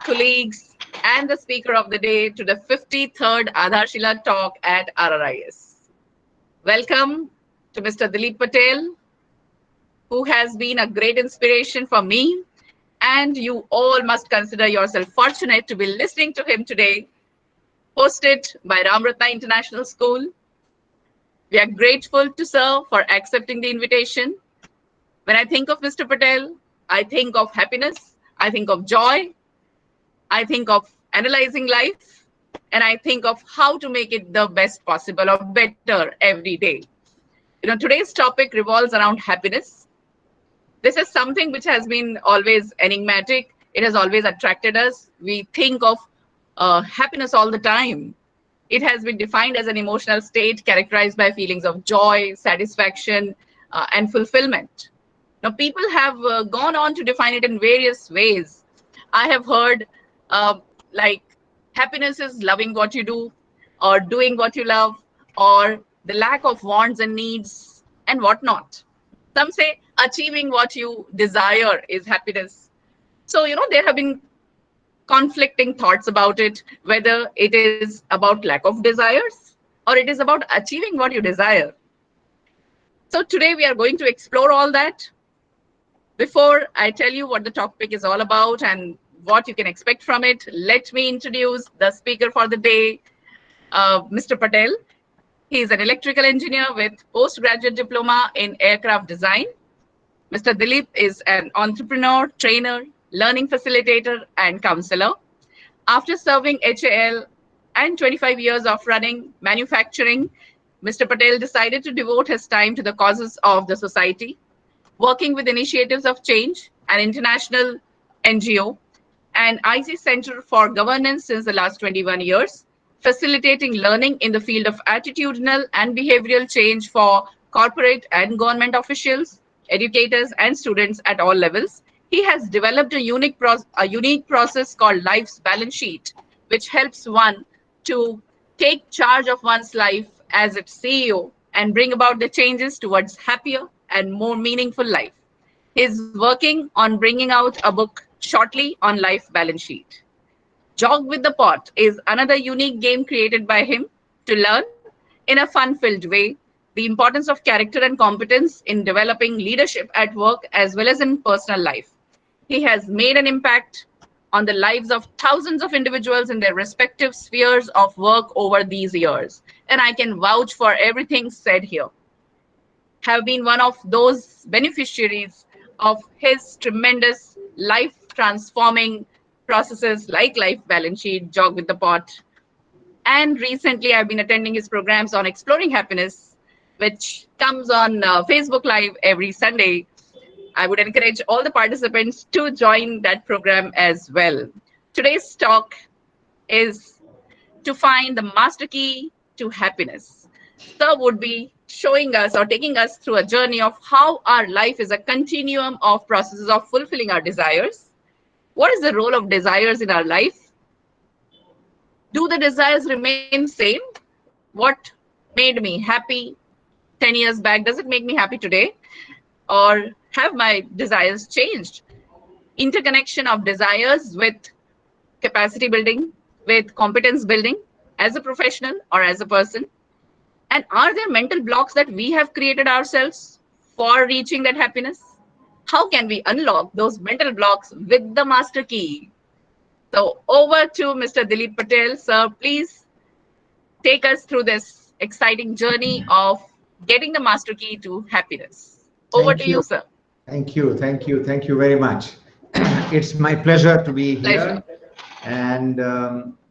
colleagues, and the speaker of the day to the 53rd Adharshila Talk at RRIS. Welcome to Mr. Dilip Patel, who has been a great inspiration for me, and you all must consider yourself fortunate to be listening to him today, hosted by Ramratna International School. We are grateful to Sir for accepting the invitation. When I think of Mr. Patel, I think of happiness, I think of joy, I think of analyzing life, and I think of how to make it the best possible or better every day. Today's topic revolves around happiness. This is something which has been always enigmatic. It has always attracted us. We think of happiness all the time. It has been defined as an emotional state characterized by feelings of joy, satisfaction, and fulfillment. Now, people have gone on to define it in various ways. I have heard like happiness is loving what you do, or doing what you love, or the lack of wants and needs, and whatnot. Some say achieving what you desire is happiness. So, there have been conflicting thoughts about it, whether it is about lack of desires or it is about achieving what you desire. So today we are going to explore all that. Before I tell you what the topic is all about and what you can expect from it, let me introduce the speaker for the day, Mr. Patel. He is an electrical engineer with postgraduate diploma in aircraft design. Mr. Dilip is an entrepreneur, trainer, learning facilitator, and counselor. After serving HAL and 25 years of running manufacturing, Mr. Patel decided to devote his time to the causes of the society, working with initiatives of change, an international NGO, and IC Center for Governance since the last 21 years, facilitating learning in the field of attitudinal and behavioral change for corporate and government officials, educators, and students at all levels. He has developed a unique process called Life's Balance Sheet, which helps one to take charge of one's life as its CEO and bring about the changes towards happier and more meaningful life. He's working on bringing out a book shortly on Life Balance Sheet. Jog with the Pot is another unique game created by him to learn in a fun-filled way the importance of character and competence in developing leadership at work as well as in personal life. He has made an impact on the lives of thousands of individuals in their respective spheres of work over these years. And I can vouch for everything said here. Have been one of those beneficiaries of his tremendous life-transforming processes like Life Balance Sheet, Jog with the Pot. And recently, I've been attending his programs on exploring happiness, which comes on Facebook Live every Sunday. I would encourage all the participants to join that program as well. Today's talk is to find the master key to happiness. Sir would be showing us or taking us through a journey of how our life is a continuum of processes of fulfilling our desires. What is the role of desires in our life? Do the desires remain same? What made me happy 10 years back? Does it make me happy today? Or have my desires changed? Interconnection of desires with capacity building, with competence building as a professional or as a person. And are there mental blocks that we have created ourselves for reaching that happiness? How can we unlock those mental blocks with the master key? So over to Mr. Dilip Patel. Sir, please take us through this exciting journey of getting the master key to happiness. Over to you, sir. Thank you. Thank you very much. It's my pleasure to be here. And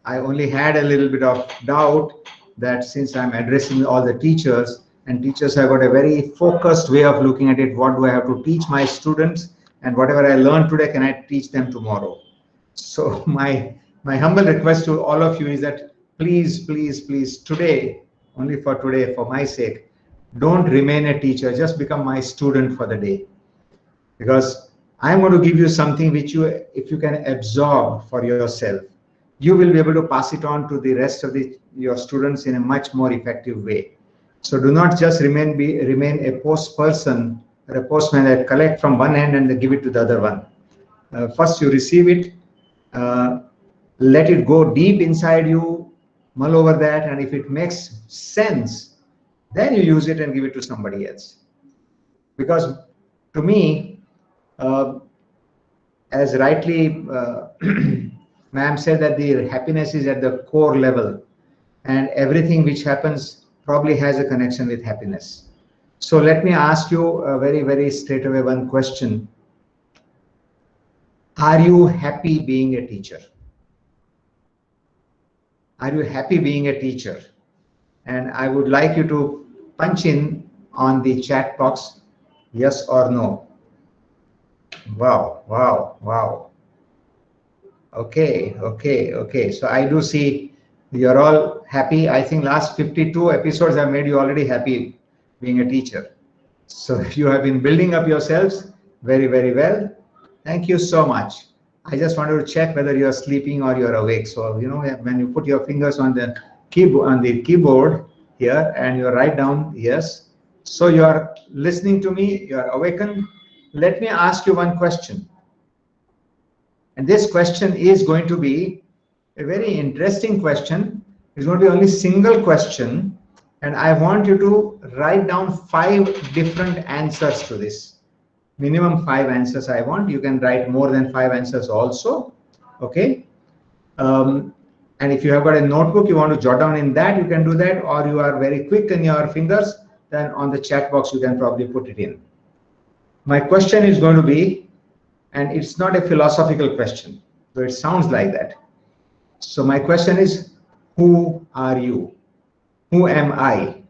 I only had a little bit of doubt that since I'm addressing all the teachers, and teachers have got a very focused way of looking at it, what do I have to teach my students, and whatever I learn today, can I teach them tomorrow? So my humble request to all of you is that please today, only for today, for my sake, don't remain a teacher, just become my student for the day. Because I'm going to give you something which you, if you can absorb for yourself, you will be able to pass it on to the rest of your students in a much more effective way. So do not just remain a post person or a postman that collect from one end and give it to the other one. First you receive it, Let it go deep inside you, mull over that, and if it makes sense, then you use it and give it to somebody else. Because to me, as rightly ma'am said, that the happiness is at the core level, and everything which happens probably has a connection with happiness. So let me ask you a very straight away one question. Are you happy being a teacher? Are you happy being a teacher? And I would like you to punch in on the chat box, yes or no. Wow. Okay. So I do see you're all happy. I think last 52 episodes have made you already happy being a teacher. So you have been building up yourselves very well. Thank you so much. I just wanted to check whether you're sleeping or you're awake. So, you know, when you put your fingers on the keyboard here and you write down yes, so you are listening to me, you are awakened. Let me ask you one question. And this question is going to be a very interesting question. It's going to be only single question. And I want you to write down 5 different answers to this. Minimum 5 answers I want. You can write more than 5 answers also. Okay. And if you have got a notebook, you want to jot down in that, you can do that. Or you are very quick in your fingers, then on the chat box, you can probably put it in. My question is going to be, and it's not a philosophical question, so it sounds like that. So my question is, who are you? Who am I?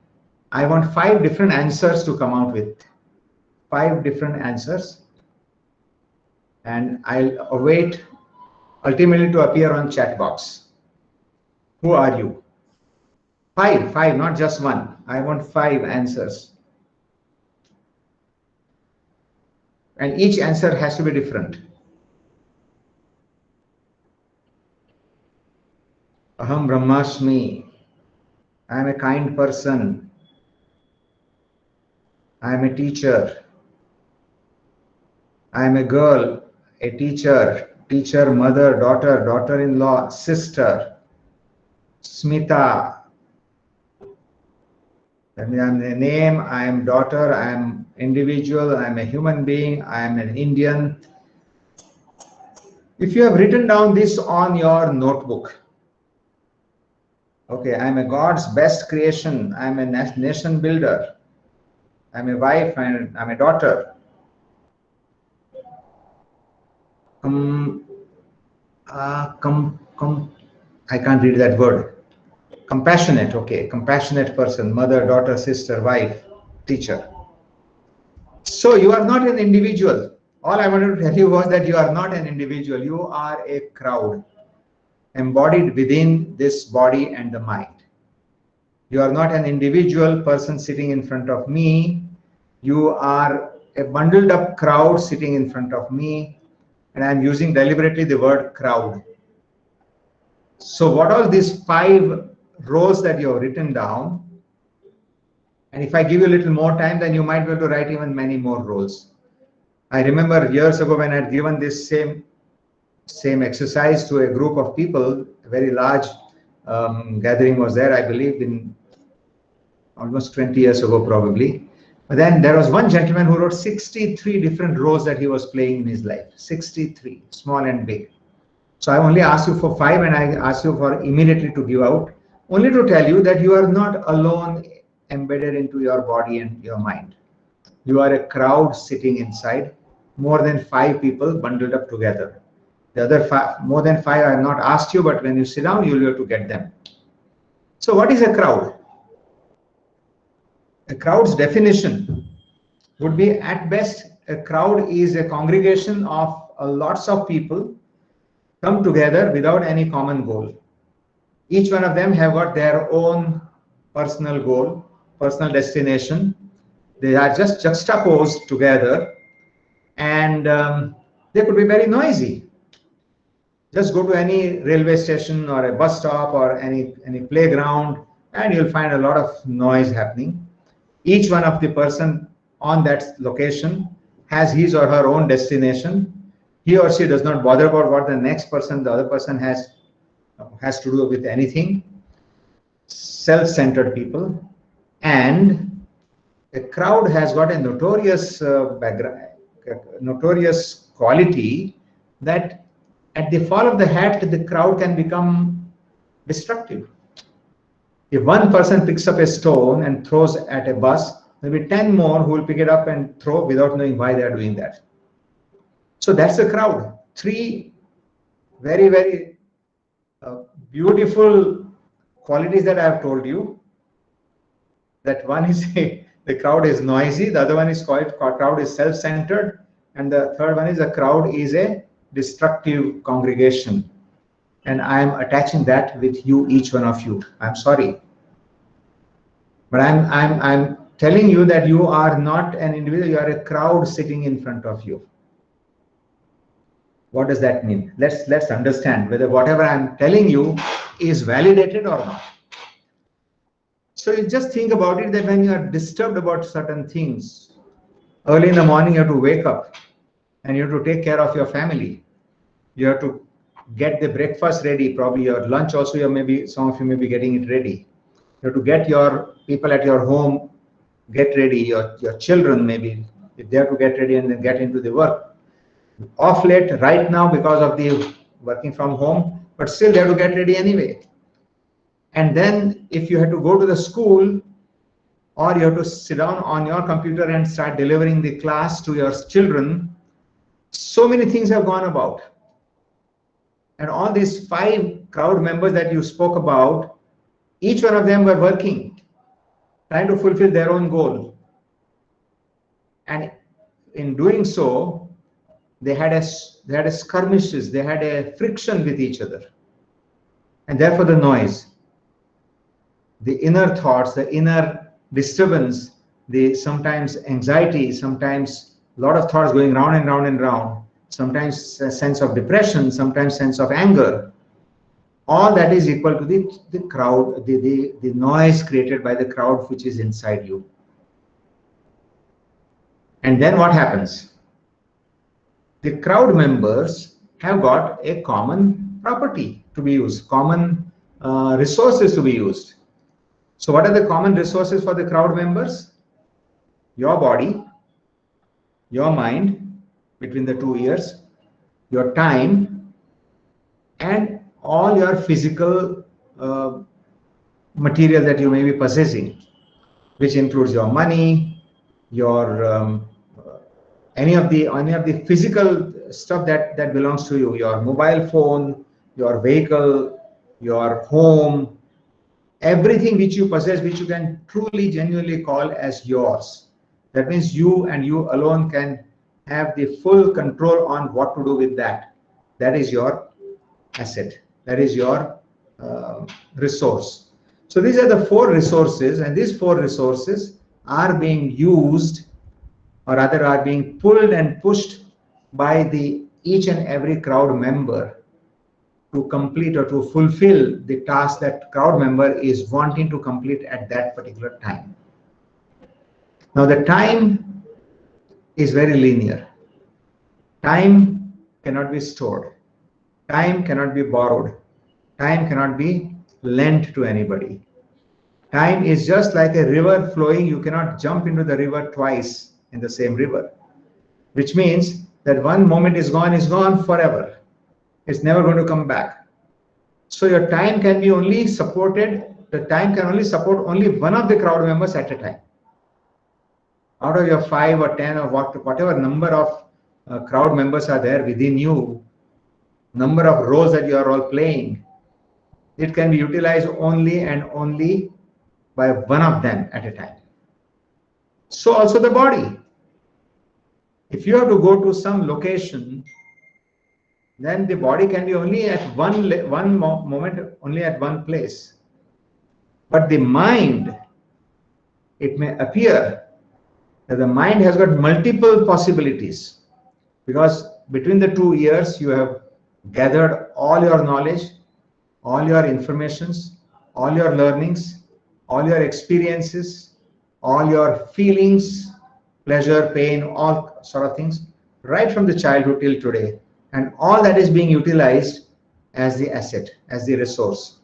I want 5 different answers to come out with. 5 different answers. And I'll await ultimately to appear on chat box. Who are you? 5, not just 1. I want 5 answers. And each answer has to be different. Aham Brahmasmi. I am a kind person. I am a teacher. I am a girl, a teacher, mother, daughter-in-law, sister, Smita. I am a name, I am daughter, I am individual, I am a human being, I am an Indian. If you have written down this on your notebook, okay, I am a God's best creation, I am a nation builder, I am a wife and I am a daughter. I can't read that word. Compassionate, okay, compassionate person, mother, daughter, sister, wife, teacher. So you are not an individual. All I wanted to tell you was that you are not an individual. You are a crowd embodied within this body and the mind. You are not an individual person sitting in front of me. You are a bundled up crowd sitting in front of me. And I'm using deliberately the word crowd. So what are these 5 roles that you have written down? And if I give you a little more time, then you might be able to write even many more roles. I remember years ago when I had given this same exercise to a group of people, a very large gathering was there, I believe, in almost 20 years ago probably. But then there was one gentleman who wrote 63 different roles that he was playing in his life. 63, small and big. So I only asked you for 5 and I asked you for immediately to give out, only to tell you that you are not alone embedded into your body and your mind. You are a crowd sitting inside, more than 5 people bundled up together. The other 5, more than 5 I have not asked you, but when you sit down, you'll be able to get them. So what is a crowd? A crowd's definition would be, at best, a crowd is a congregation of lots of people come together without any common goal. Each one of them have got their own personal goal, personal destination. They are just juxtaposed together, and they could be very noisy. Just go to any railway station or a bus stop or any playground, and you'll find a lot of noise happening. Each one of the person on that location has his or her own destination, He or she does not bother about what the next person, the other person has to do with anything. Self-centered people. And a crowd has got a notorious background, notorious quality that at the fall of the hat, the crowd can become destructive. If one person picks up a stone and throws at a bus, there will be 10 more who will pick it up and throw without knowing why they are doing that. So that's a crowd. Three very, very beautiful qualities that I have told you. That one is the crowd is noisy, the other one is crowd is self-centered, and the third one is the crowd is a destructive congregation. And I am attaching that with you, each one of you. I'm sorry, but I'm telling you that you are not an individual, you are a crowd sitting in front of you. What does that mean? Let's understand whether whatever I'm telling you is validated or not. So you just think about it, that when you are disturbed about certain things, early in the morning you have to wake up and you have to take care of your family. You have to get the breakfast ready, probably your lunch also, some of you may be getting it ready. You have to get your people at your home, get ready, your children maybe, if they have to get ready and then get into the work. Off late right now because of the working from home, but still they have to get ready anyway. And then if you have to go to the school, or you have to sit down on your computer and start delivering the class to your children, so many things have gone about. And all these 5 crowd members that you spoke about, each one of them were working, trying to fulfill their own goal. And in doing so, they had a skirmishes, they had a friction with each other. And therefore the noise, the inner thoughts, the inner disturbance, the sometimes anxiety, sometimes a lot of thoughts going round and round and round, sometimes a sense of depression, sometimes sense of anger. All that is equal to the crowd, the noise created by the crowd which is inside you. And then what happens? The crowd members have got a common property to be used, common resources to be used. So what are the common resources for the crowd members? Your body, your mind between the 2 ears, your time, and all your physical material that you may be possessing, which includes your money, your any of the physical stuff that belongs to you, your mobile phone, your vehicle, your home, everything which you possess, which you can truly, genuinely call as yours. That means you and you alone can have the full control on what to do with that. That is your asset. That is your resource. So these are the 4 resources, and these 4 resources are being used, or rather are being pulled and pushed by each and every crowd member to complete or to fulfill the task that crowd member is wanting to complete at that particular time. Now the time is very linear. Time cannot be stored. Time cannot be borrowed. Time cannot be lent to anybody. Time is just like a river flowing. You cannot jump into the river twice in the same river, which means that one moment is gone forever. It's never going to come back. So your time can be only supported, the time can only support only one of the crowd members at a time. Out of your 5 or 10 or whatever number of crowd members are there within you, number of roles that you are all playing, it can be utilized only and only by one of them at a time. So also the body. If you have to go to some location, then the body can be only at one moment, only at one place. But the mind, it may appear that the mind has got multiple possibilities, because between the 2 ears you have gathered all your knowledge, all your informations, all your learnings, all your experiences, all your feelings, pleasure, pain, all sort of things, right from the childhood till today. and all that is being utilized as the asset, as the resource.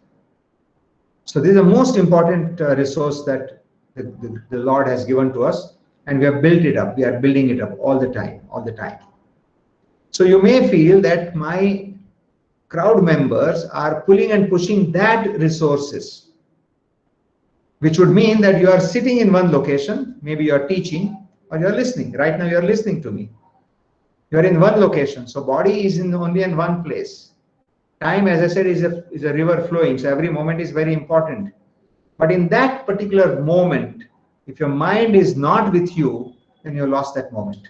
So this is the most important resource that the Lord has given to us, and we have built it up. We are building it up all the time, all the time. So you may feel that my crowd members are pulling and pushing that resources, which would mean that you are sitting in one location, maybe you are teaching or you are listening. Right now you are listening to me. You are in one location, so body is only in one place. Time, as I said, is a river flowing, so every moment is very important. But in that particular moment, if your mind is not with you, then you lost that moment.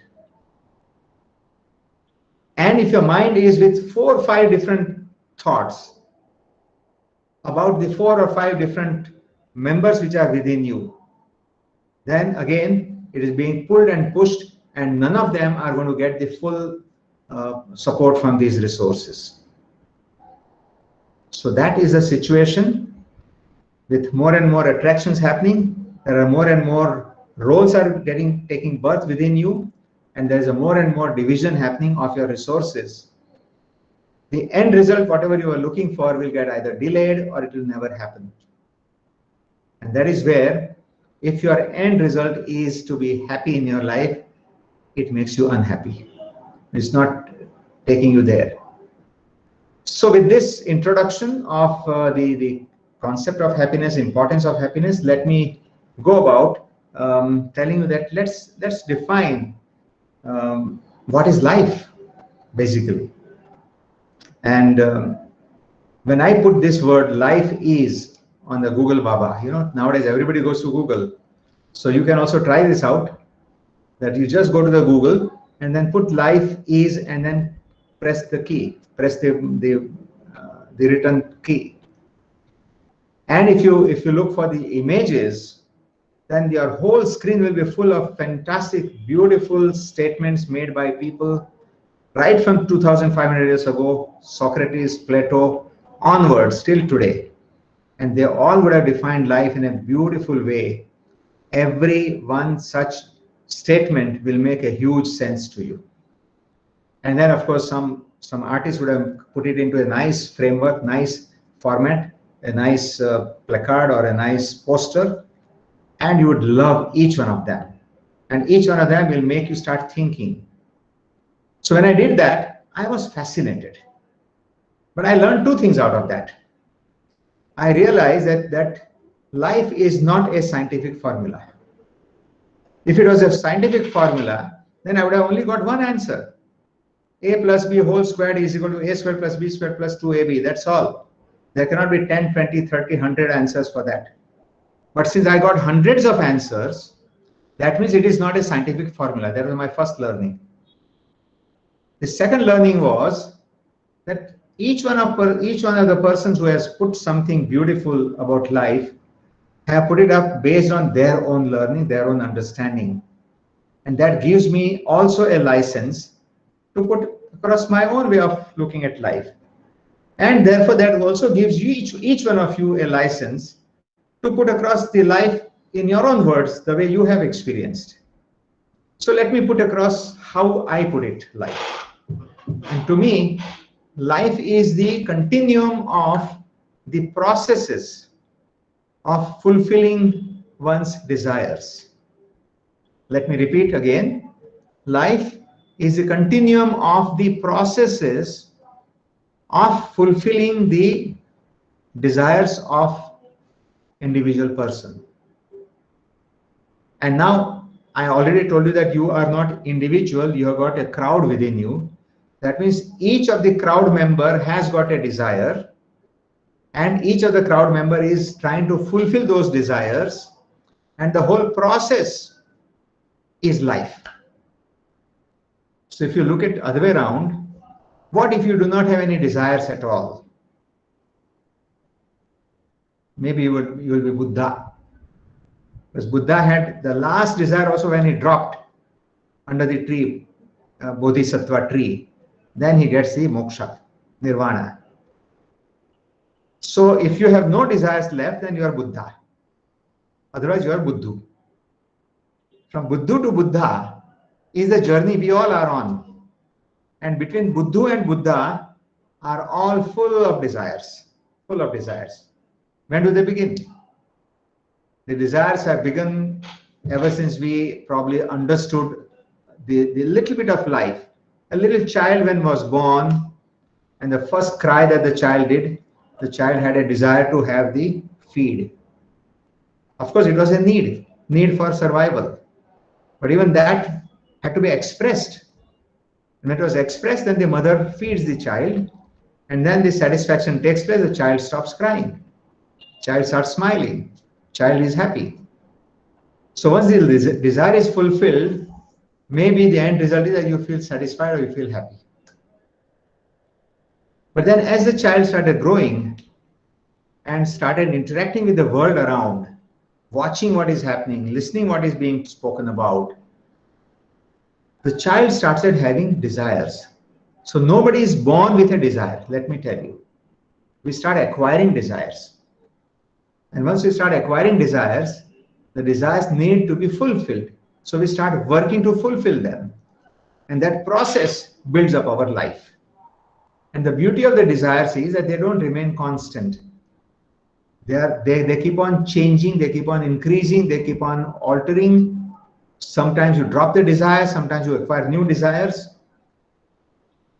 And if your mind is with 4 or 5 different thoughts about the 4 or 5 different members which are within you, then again it is being pulled and pushed, and none of them are going to get the full support from these resources. So that is the situation. With more and more attractions happening, there are more and more roles are taking birth within you, and there is a more and more division happening of your resources. The end result, whatever you are looking for, will get either delayed or it will never happen. And that is where, if your end result is to be happy in your life, it makes you unhappy. It's not taking you there. So with this introduction of the concept of happiness, importance of happiness, let me go about telling you that let's define what is life, basically. And when I put this word life is on the Google Baba, nowadays everybody goes to Google. So you can also try this out, that you just go to the Google and then put life is and then press the key, press the return key. And if you look for the images, then your whole screen will be full of fantastic, beautiful statements made by people right from 2,500 years ago, Socrates, Plato, onwards till today. And they all would have defined life in a beautiful way. Every one such statement will make a huge sense to you. And then, of course, some artists would have put it into a nice framework, nice format, a nice placard or a nice poster, and you would love each one of them. And each one of them will make you start thinking. So when I did that, I was fascinated. But I learned 2 things out of that. I realized that life is not a scientific formula. If it was a scientific formula, then I would have only got one answer. A plus B whole squared is equal to A squared plus B squared plus 2AB. That's all. There cannot be 10, 20, 30, 100 answers for that. But since I got hundreds of answers, that means it is not a scientific formula. That was my first learning. The second learning was that each one of the persons who has put something beautiful about life have put it up based on their own learning, their own understanding. And that gives me also a license to put across my own way of looking at life. And therefore, that also gives you each one of you a license to put across the life in your own words, the way you have experienced. So let me put across how I put it, life. And to me, life is the continuum of the processes of fulfilling one's desires. Let me repeat again. Life is a continuum of the processes of fulfilling the desires of individual person. And now I already told you that you are not individual, you have got a crowd within you. That means each of the crowd member has got a desire, and each of the crowd member is trying to fulfill those desires, and the whole process is life. So if you look at other way around, what if you do not have any desires at all? Maybe you will be Buddha. Because Buddha had the last desire also when he dropped under the tree, Bodhisattva tree. Then he gets the moksha, nirvana. So if you have no desires left, then you are Buddha. Otherwise you are Buddhu. From Buddhu to Buddha is the journey we all are on. And between Buddhu and Buddha are all full of desires, full of desires. When do they begin? The desires have begun ever since we probably understood the little bit of life. A little child when was born, and the first cry that the child did, the child had a desire to have the feed. Of course, it was a need for survival. But even that had to be expressed. When it was expressed, then the mother feeds the child, and then the satisfaction takes place, the child stops crying. Child starts smiling. Child is happy. So once the desire is fulfilled, maybe the end result is that you feel satisfied or you feel happy. But then as the child started growing and started interacting with the world around, watching what is happening, listening what is being spoken about, the child started having desires. So nobody is born with a desire, let me tell you. We start acquiring desires. And once we start acquiring desires, the desires need to be fulfilled. So we start working to fulfill them. And that process builds up our life. And the beauty of the desires is that they don't remain constant. They keep on changing, they keep on increasing, they keep on altering. Sometimes you drop the desires, sometimes you acquire new desires.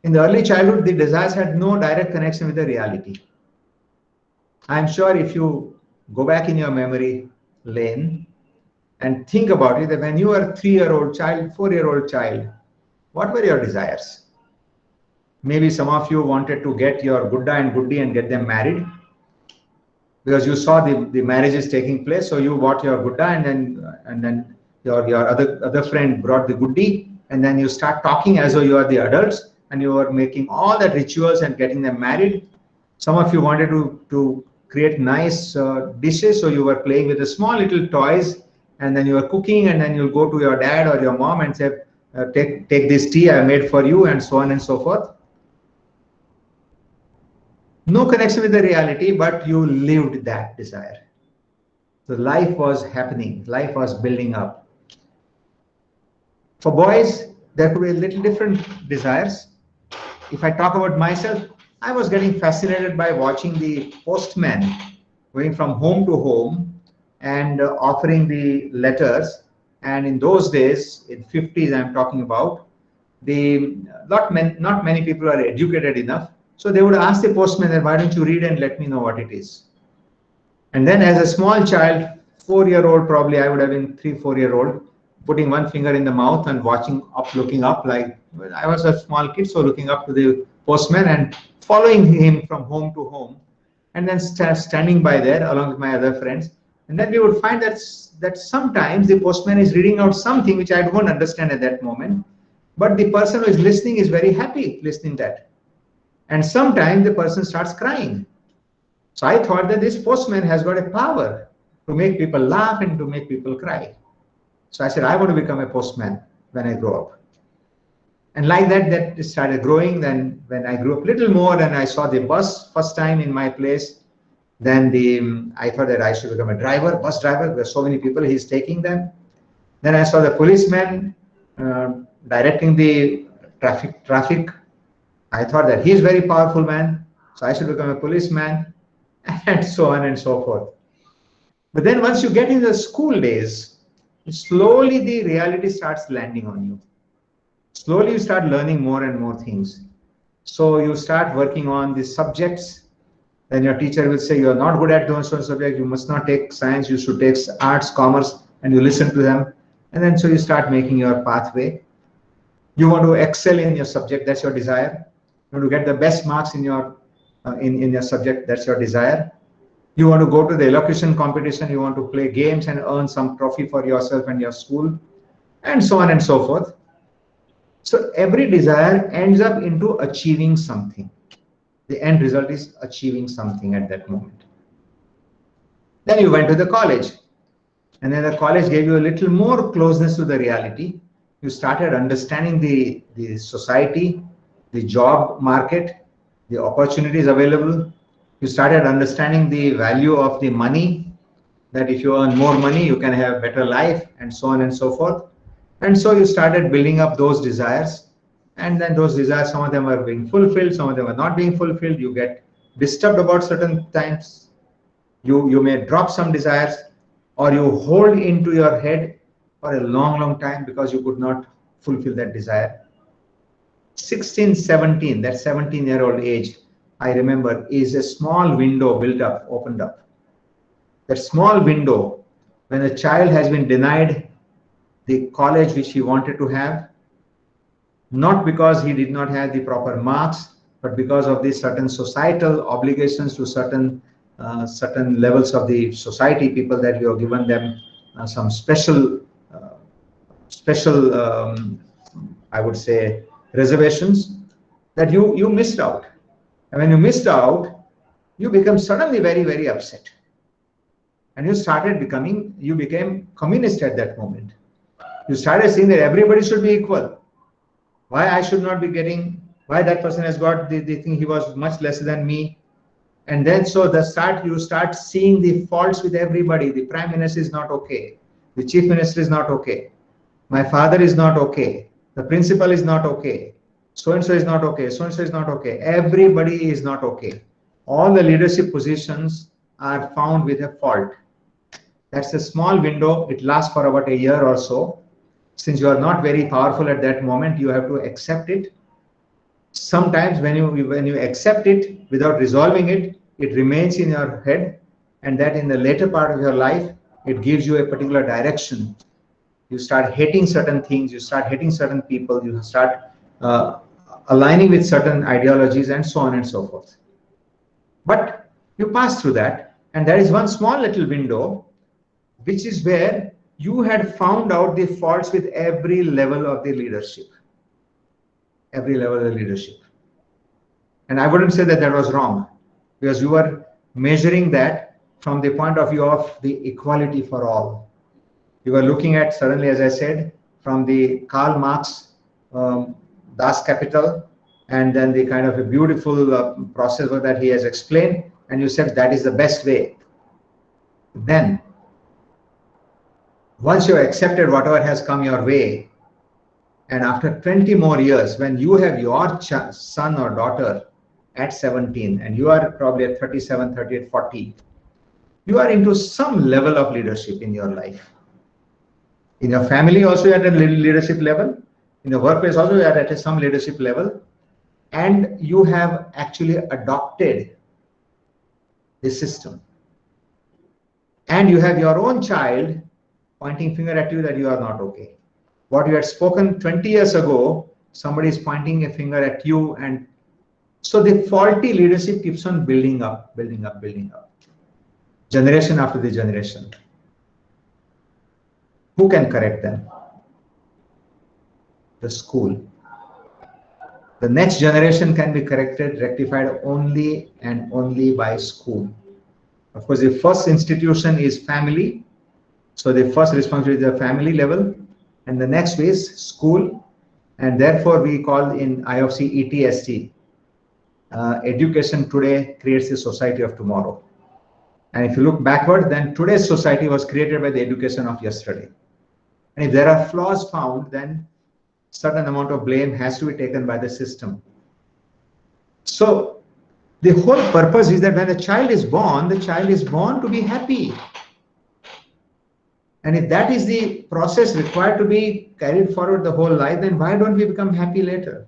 In the early childhood, the desires had no direct connection with the reality. I'm sure if you go back in your memory lane and think about it, that when you were a 3-year-old child, 4-year-old child, what were your desires? Maybe some of you wanted to get your Gudda and Guddi and get them married because you saw the marriages taking place. So you bought your Gudda, and then your other friend brought the Guddi, and then you start talking as though you are the adults, and you are making all the rituals and getting them married. Some of you wanted to create nice dishes, so you were playing with the small little toys, and then you were cooking, and then you'll go to your dad or your mom and say, take this tea I made for you, and so on and so forth. No connection with the reality, but you lived that desire. So life was happening, life was building up. For boys, there could be a little different desires. If I talk about myself, I was getting fascinated by watching the postman going from home to home and offering the letters. And in those days, in 50s I'm talking about, not many people are educated enough. So they would ask the postman that, why don't you read and let me know what it is? And then as a small child, 4-year-old probably, I would have been 3-4-year-old, putting one finger in the mouth and watching up, looking up, like I was a small kid, so looking up to the postman and following him from home to home, and then standing by there along with my other friends. And then we would find that sometimes the postman is reading out something which I don't understand at that moment, but the person who is listening is very happy listening to that. And sometimes the person starts crying. So I thought that this postman has got a power to make people laugh and to make people cry. So I said, I want to become a postman when I grow up. And like that started growing. Then when I grew up a little more and I saw the bus first time in my place, then I thought that I should become a driver, bus driver, because so many people he's taking them. Then I saw the policeman directing the traffic. I thought that he's very powerful man, so I should become a policeman, and so on and so forth. But then once you get in the school days, slowly the reality starts landing on you. Slowly you start learning more and more things. So you start working on the subjects. Then your teacher will say, you are not good at those subjects, you must not take science, you should take arts, commerce, and you listen to them. And then so you start making your pathway. You want to excel in your subject, that's your desire. You want to get the best marks in your subject, that's your desire. You want to go to the elocution competition, you want to play games and earn some trophy for yourself and your school, and so on and so forth. So every desire ends up into achieving something. The end result is achieving something at that moment. Then you went to the college, and then the college gave you a little more closeness to the reality. You started understanding the society, the job market, the opportunities available. You started understanding the value of the money, that if you earn more money, you can have better life, and so on and so forth. And so you started building up those desires. And then those desires, some of them are being fulfilled, some of them are not being fulfilled. You get disturbed about certain times. You may drop some desires, or you hold into your head for a long time because you could not fulfill that desire. 16, 17, that 17-year-old age, I remember, is a small window opened up. That small window, when a child has been denied the college which he wanted to have, not because he did not have the proper marks, but because of the certain societal obligations to certain levels of the society, people that you have given them some special, I would say, reservations, that you missed out. And when you missed out, you become suddenly very upset. And you became communist at that moment. You started saying that everybody should be equal. Why I should not be getting, why that person has got the thing, he was much lesser than me. And then you start seeing the faults with everybody. The prime minister is not okay. The chief minister is not okay. My father is not okay. The principal is not okay. So-and-so is not okay. So-and-so is not okay. Everybody is not okay. All the leadership positions are found with a fault. That's a small window. It lasts for about a year or so. Since you are not very powerful at that moment, you have to accept it. Sometimes when you accept it without resolving it, it remains in your head, and that in the later part of your life, it gives you a particular direction. You start hating certain things, you start hating certain people, you start aligning with certain ideologies, and so on and so forth. But you pass through that, and there is one small little window, which is where you had found out the faults with every level of the leadership. Every level of the leadership. And I wouldn't say that that was wrong, because you were measuring that from the point of view of the equality for all. You were looking at, suddenly, as I said, from the Karl Marx Das Kapital, and then the kind of a beautiful process that he has explained, and you said that is the best way. Then, once you have accepted whatever has come your way, and after 20 more years, when you have your son or daughter at 17, and you are probably at 37, 38, 40, you are into some level of leadership in your life. In your family also you are at a leadership level. In the workplace also you are at some leadership level. And you have actually adopted the system. And you have your own child pointing finger at you that you are not okay. What you had spoken 20 years ago, somebody is pointing a finger at you, and so the faulty leadership keeps on building up, generation after the generation. Who can correct them? The school. The next generation can be rectified only and only by school. Of course, the first institution is family. So the first responsibility is the family level, and the next is school. And therefore, we call in IOC ETST, education today creates the society of tomorrow. And if you look backward, then today's society was created by the education of yesterday. And if there are flaws found, then certain amount of blame has to be taken by the system. So the whole purpose is that when a child is born to be happy. And if that is the process required to be carried forward the whole life, then why don't we become happy later?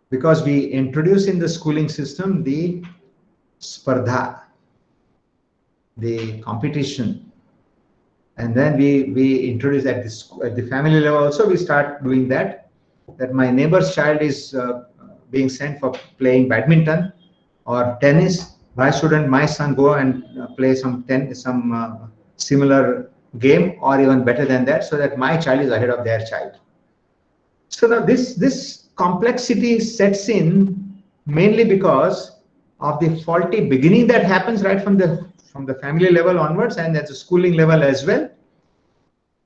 Because we introduce in the schooling system the spardha, the competition. And then we introduce at the family level also, we start doing that my neighbor's child is being sent for playing badminton or tennis. Why shouldn't my son go and play some similar game, or even better than that, so that my child is ahead of their child? So now this complexity sets in mainly because of the faulty beginning that happens right from the family level onwards, and at the schooling level as well.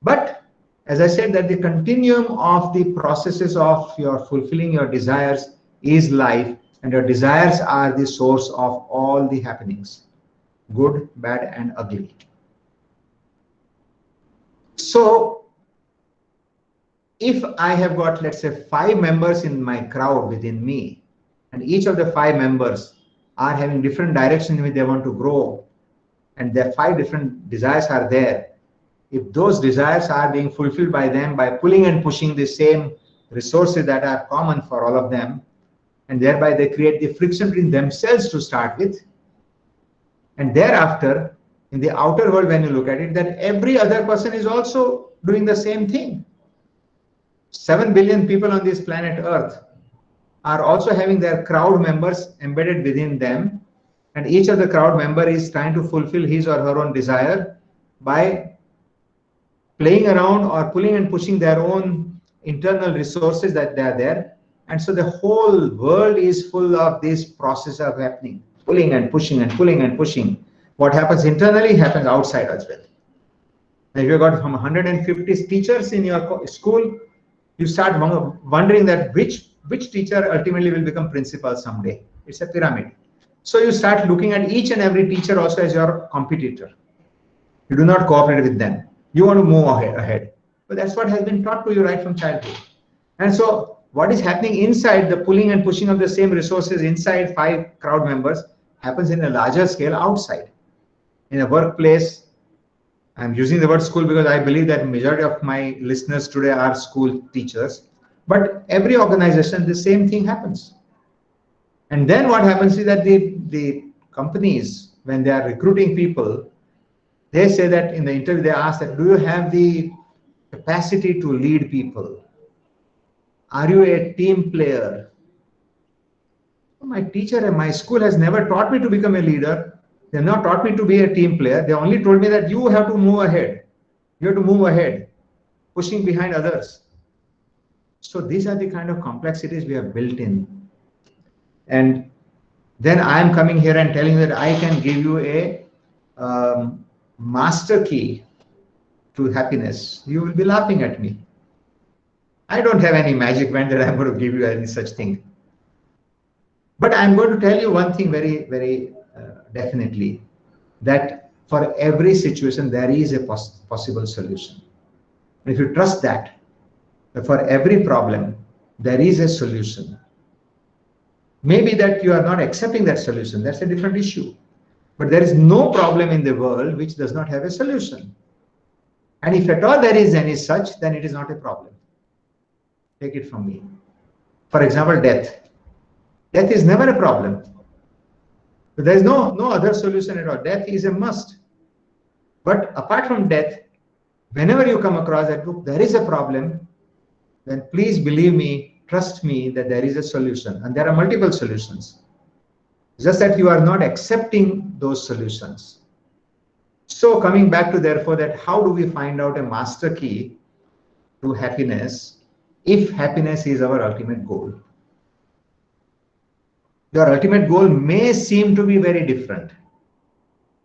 But as I said, that the continuum of the processes of your fulfilling your desires is life, and your desires are the source of all the happenings, good, bad, and ugly. So if I have got, let's say, 5 members in my crowd within me, and each of the 5 members are having different directions in which they want to grow, and their 5 different desires are there, if those desires are being fulfilled by them by pulling and pushing the same resources that are common for all of them, and thereby they create the friction between themselves to start with, and thereafter, in the outer world, when you look at it, that every other person is also doing the same thing. 7 billion people on this planet Earth are also having their crowd members embedded within them, and each of the crowd member is trying to fulfill his or her own desire by playing around or pulling and pushing their own internal resources that they are there. And so the whole world is full of this process of happening, pulling and pushing and pulling and pushing. What happens internally happens outside as well. If you've got from 150 teachers in your school, you start wondering that which teacher ultimately will become principal someday. It's a pyramid. So you start looking at each and every teacher also as your competitor. You do not cooperate with them. You want to move ahead. But that's what has been taught to you right from childhood. And so what is happening inside, the pulling and pushing of the same resources inside 5 crowd members, happens in a larger scale outside. In a workplace, I'm using the word school because I believe that majority of my listeners today are school teachers. But every organization, the same thing happens. And then what happens is that the companies, when they are recruiting people, they say that in the interview, they ask that, do you have the capacity to lead people? Are you a team player? My teacher and my school has never taught me to become a leader. They have not taught me to be a team player. They only told me that you have to move ahead. You have to move ahead, pushing behind others. So these are the kind of complexities we have built in. And then I am coming here and telling you that I can give you a master key to happiness. You will be laughing at me. I don't have any magic wand that I'm going to give you any such thing. But I'm going to tell you one thing very, very definitely, that for every situation, there is a possible solution. And if you trust that for every problem, there is a solution. Maybe that you are not accepting that solution, that's a different issue. But there is no problem in the world which does not have a solution. And if at all there is any such, then it is not a problem. Take it from me. For example, death. Death is never a problem. But there is no other solution at all. Death is a must. But apart from death, whenever you come across that, look, there is a problem, then please believe me, trust me that there is a solution. And there are multiple solutions. Just that you are not accepting those solutions. So coming back to therefore that how do we find out a master key to happiness if happiness is our ultimate goal? Your ultimate goal may seem to be very different.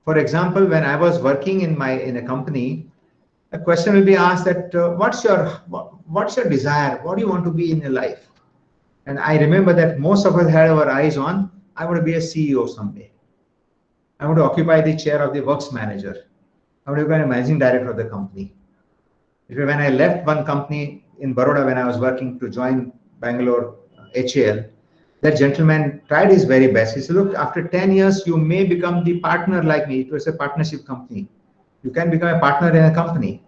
For example, when I was working in a company, a question will be asked that what's your desire? What do you want to be in your life? And I remember that most of us had our eyes on, I want to be a CEO someday. I want to occupy the chair of the works manager. I want to be a managing director of the company. When I left one company in Baroda when I was working to join Bangalore HAL, that gentleman tried his very best. He said, look, after 10 years, you may become the partner like me. It was a partnership company. You can become a partner in a company.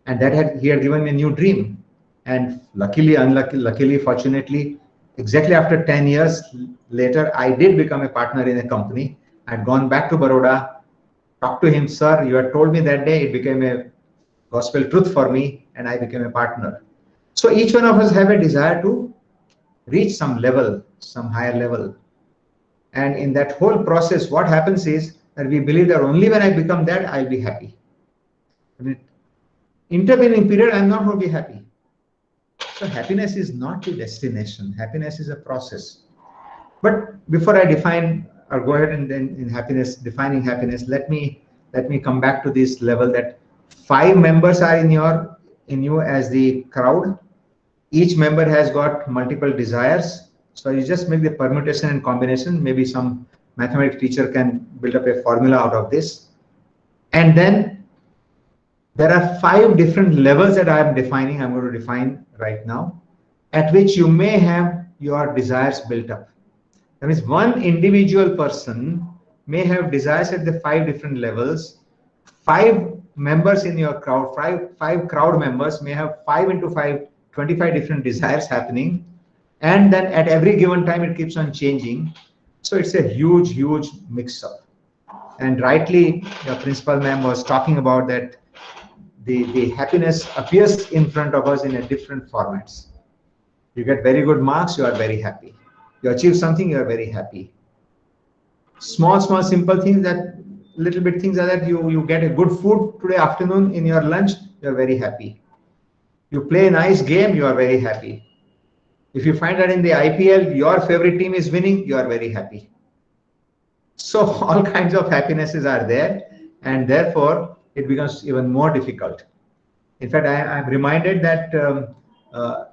And he had given me a new dream. And luckily, fortunately, exactly after 10 years later, I did become a partner in a company. I'd gone back to Baroda, talked to him, sir, you had told me that day, it became a gospel truth for me, and I became a partner. So each one of us have a desire to reach some level, some higher level. And in that whole process, what happens is that we believe that only when I become that, I'll be happy. I mean, intervening period, I'm not going to be happy. So happiness is not the destination. Happiness is a process. But before I define or go ahead and then in happiness, defining happiness, let me come back to this level that 5 members are in you as the crowd. Each member has got multiple desires. So you just make the permutation and combination. Maybe some mathematics teacher can build up a formula out of this. And then There are 5 different levels that I am defining, I'm going to define right now, at which you may have your desires built up. That means one individual person may have desires at the 5 different levels. 5 members in your crowd, five crowd members may have 5 into 5, 25 different desires happening. And then at every given time, it keeps on changing. So it's a huge, huge mix-up. And rightly, your principal ma'am was talking about that the happiness appears in front of us in a different formats. You get very good marks, you are very happy. You achieve something, you are very happy. Small, simple things, that little bit things are that you get a good food today afternoon in your lunch, you are very happy. You play a nice game, you are very happy. If you find that in the IPL, your favorite team is winning, you are very happy. So all kinds of happinesses are there, and therefore it becomes even more difficult. In fact, I'm reminded that a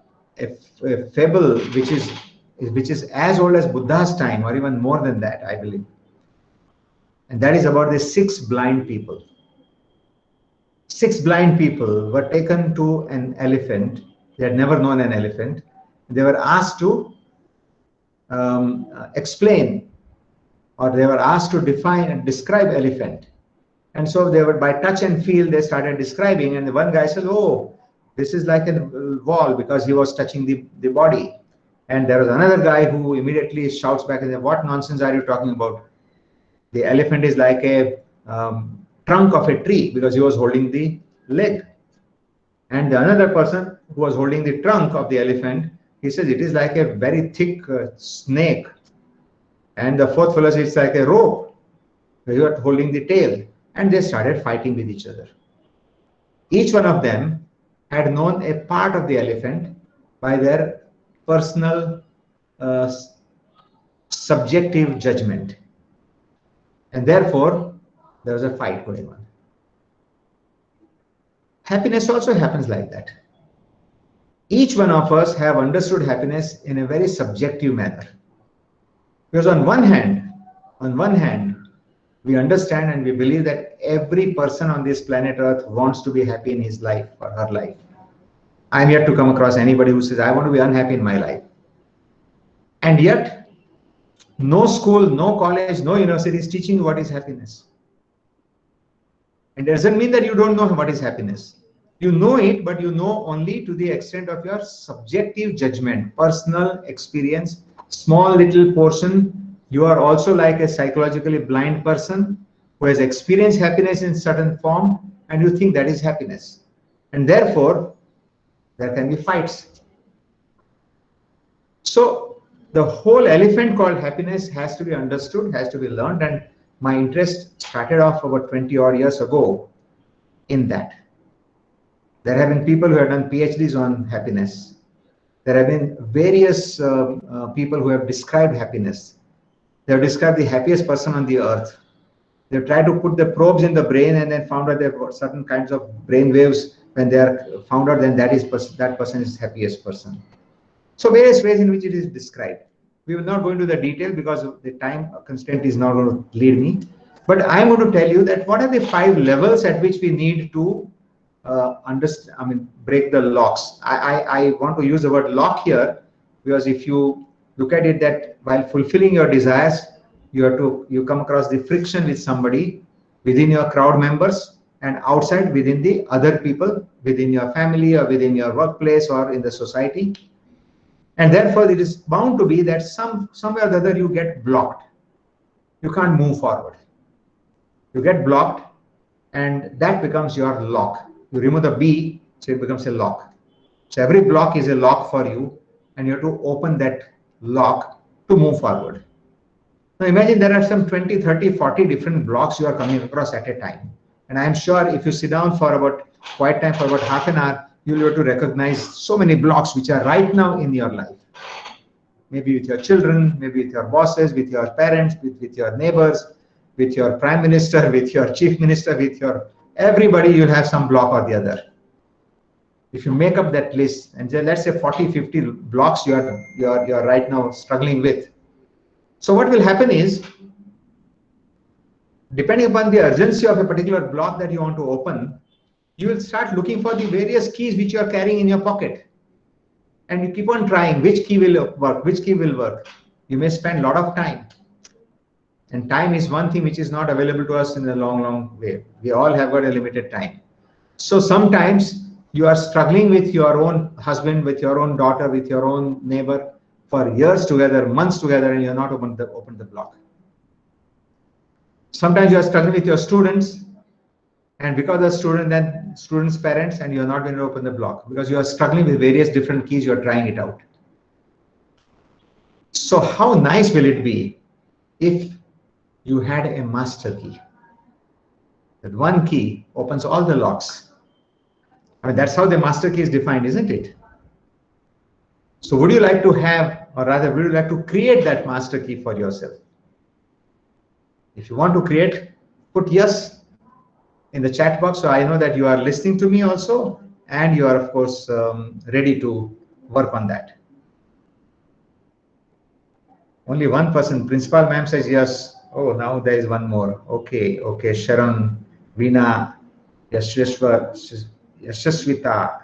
fable which is as old as Buddha's time, or even more than that, I believe. And that is about the 6 blind people. 6 blind people were taken to an elephant. They had never known an elephant. They were asked to explain, or they were asked to define and describe elephant. And so they were, by touch and feel, they started describing. And the one guy said, oh, this is like a wall, because he was touching the body. And there was another guy who immediately shouts back and says, what nonsense are you talking about? The elephant is like a trunk of a tree, because he was holding the leg. And the another person who was holding the trunk of the elephant, he says it is like a very thick snake. And the fourth fellow says it's like a rope. You are holding the tail. And they started fighting with each other. Each one of them had known a part of the elephant by their personal subjective judgment. And therefore, there was a fight going on. Happiness also happens like that. Each one of us have understood happiness in a very subjective manner. Because on one hand, we understand and we believe that every person on this planet Earth wants to be happy in his life or her life. I'm yet to come across anybody who says, I want to be unhappy in my life. And yet, no school, no college, no university is teaching you what is happiness. And it doesn't mean that you don't know what is happiness. You know it, but you know only to the extent of your subjective judgment, personal experience, small little portion. You are also like a psychologically blind person who has experienced happiness in certain form, and you think that is happiness. And therefore, there can be fights. So the whole elephant called happiness has to be understood, has to be learned, and my interest started off about 20 odd years ago in that. There have been people who have done PhDs on happiness. There have been various people who have described happiness. They have described the happiest person on the earth. They've tried to put the probes in the brain and then found out there were certain kinds of brain waves. When they are found out, then that person is the happiest person. So various ways in which it is described. We will not go into the detail because the time constraint is not going to lead me. But I'm going to tell you that what are the 5 levels at which we need to break the locks. I want to use the word lock here because if you look at it, that while fulfilling your desires, you come across the friction with somebody within your crowd members and outside within the other people, within your family or within your workplace or in the society. And therefore, it is bound to be that somewhere or the other you get blocked. You can't move forward. You get blocked, and that becomes your lock. You remove the B, so it becomes a lock. So every block is a lock for you, and you have to open that lock to move forward. Now imagine there are some 20, 30, 40 different blocks you are coming across at a time. And I'm sure if you sit down for about quiet time for about half an hour, you'll be able to recognize so many blocks which are right now in your life. Maybe with your children, maybe with your bosses, with your parents, with your neighbors, with your prime minister, with your chief minister, with your everybody, you'll have some block or the other. If you make up that list, and let's say 40, 50 blocks you're right now struggling with. So what will happen is, depending upon the urgency of a particular block that you want to open, you will start looking for the various keys which you are carrying in your pocket. And you keep on trying which key will work, which key will work. You may spend a lot of time. And time is one thing which is not available to us in a long, long way. We all have got a limited time. So sometimes you are struggling with your own husband, with your own daughter, with your own neighbor for years together, months together, and you're not opened the block. Sometimes you are struggling with your students, and because of students' parents, and you're not going to open the block because you are struggling with various different keys, you're trying it out. So how nice will it be if you had a master key? That one key opens all the locks. I mean, that's how the master key is defined, isn't it? So would you like to have, or rather, would you like to create that master key for yourself? If you want to create, put yes in the chat box, so I know that you are listening to me also, and you are, of course, ready to work on that. Only one person, Principal Ma'am says yes. Oh, now there is one more. Okay, Sharon, Veena, Yashaswita,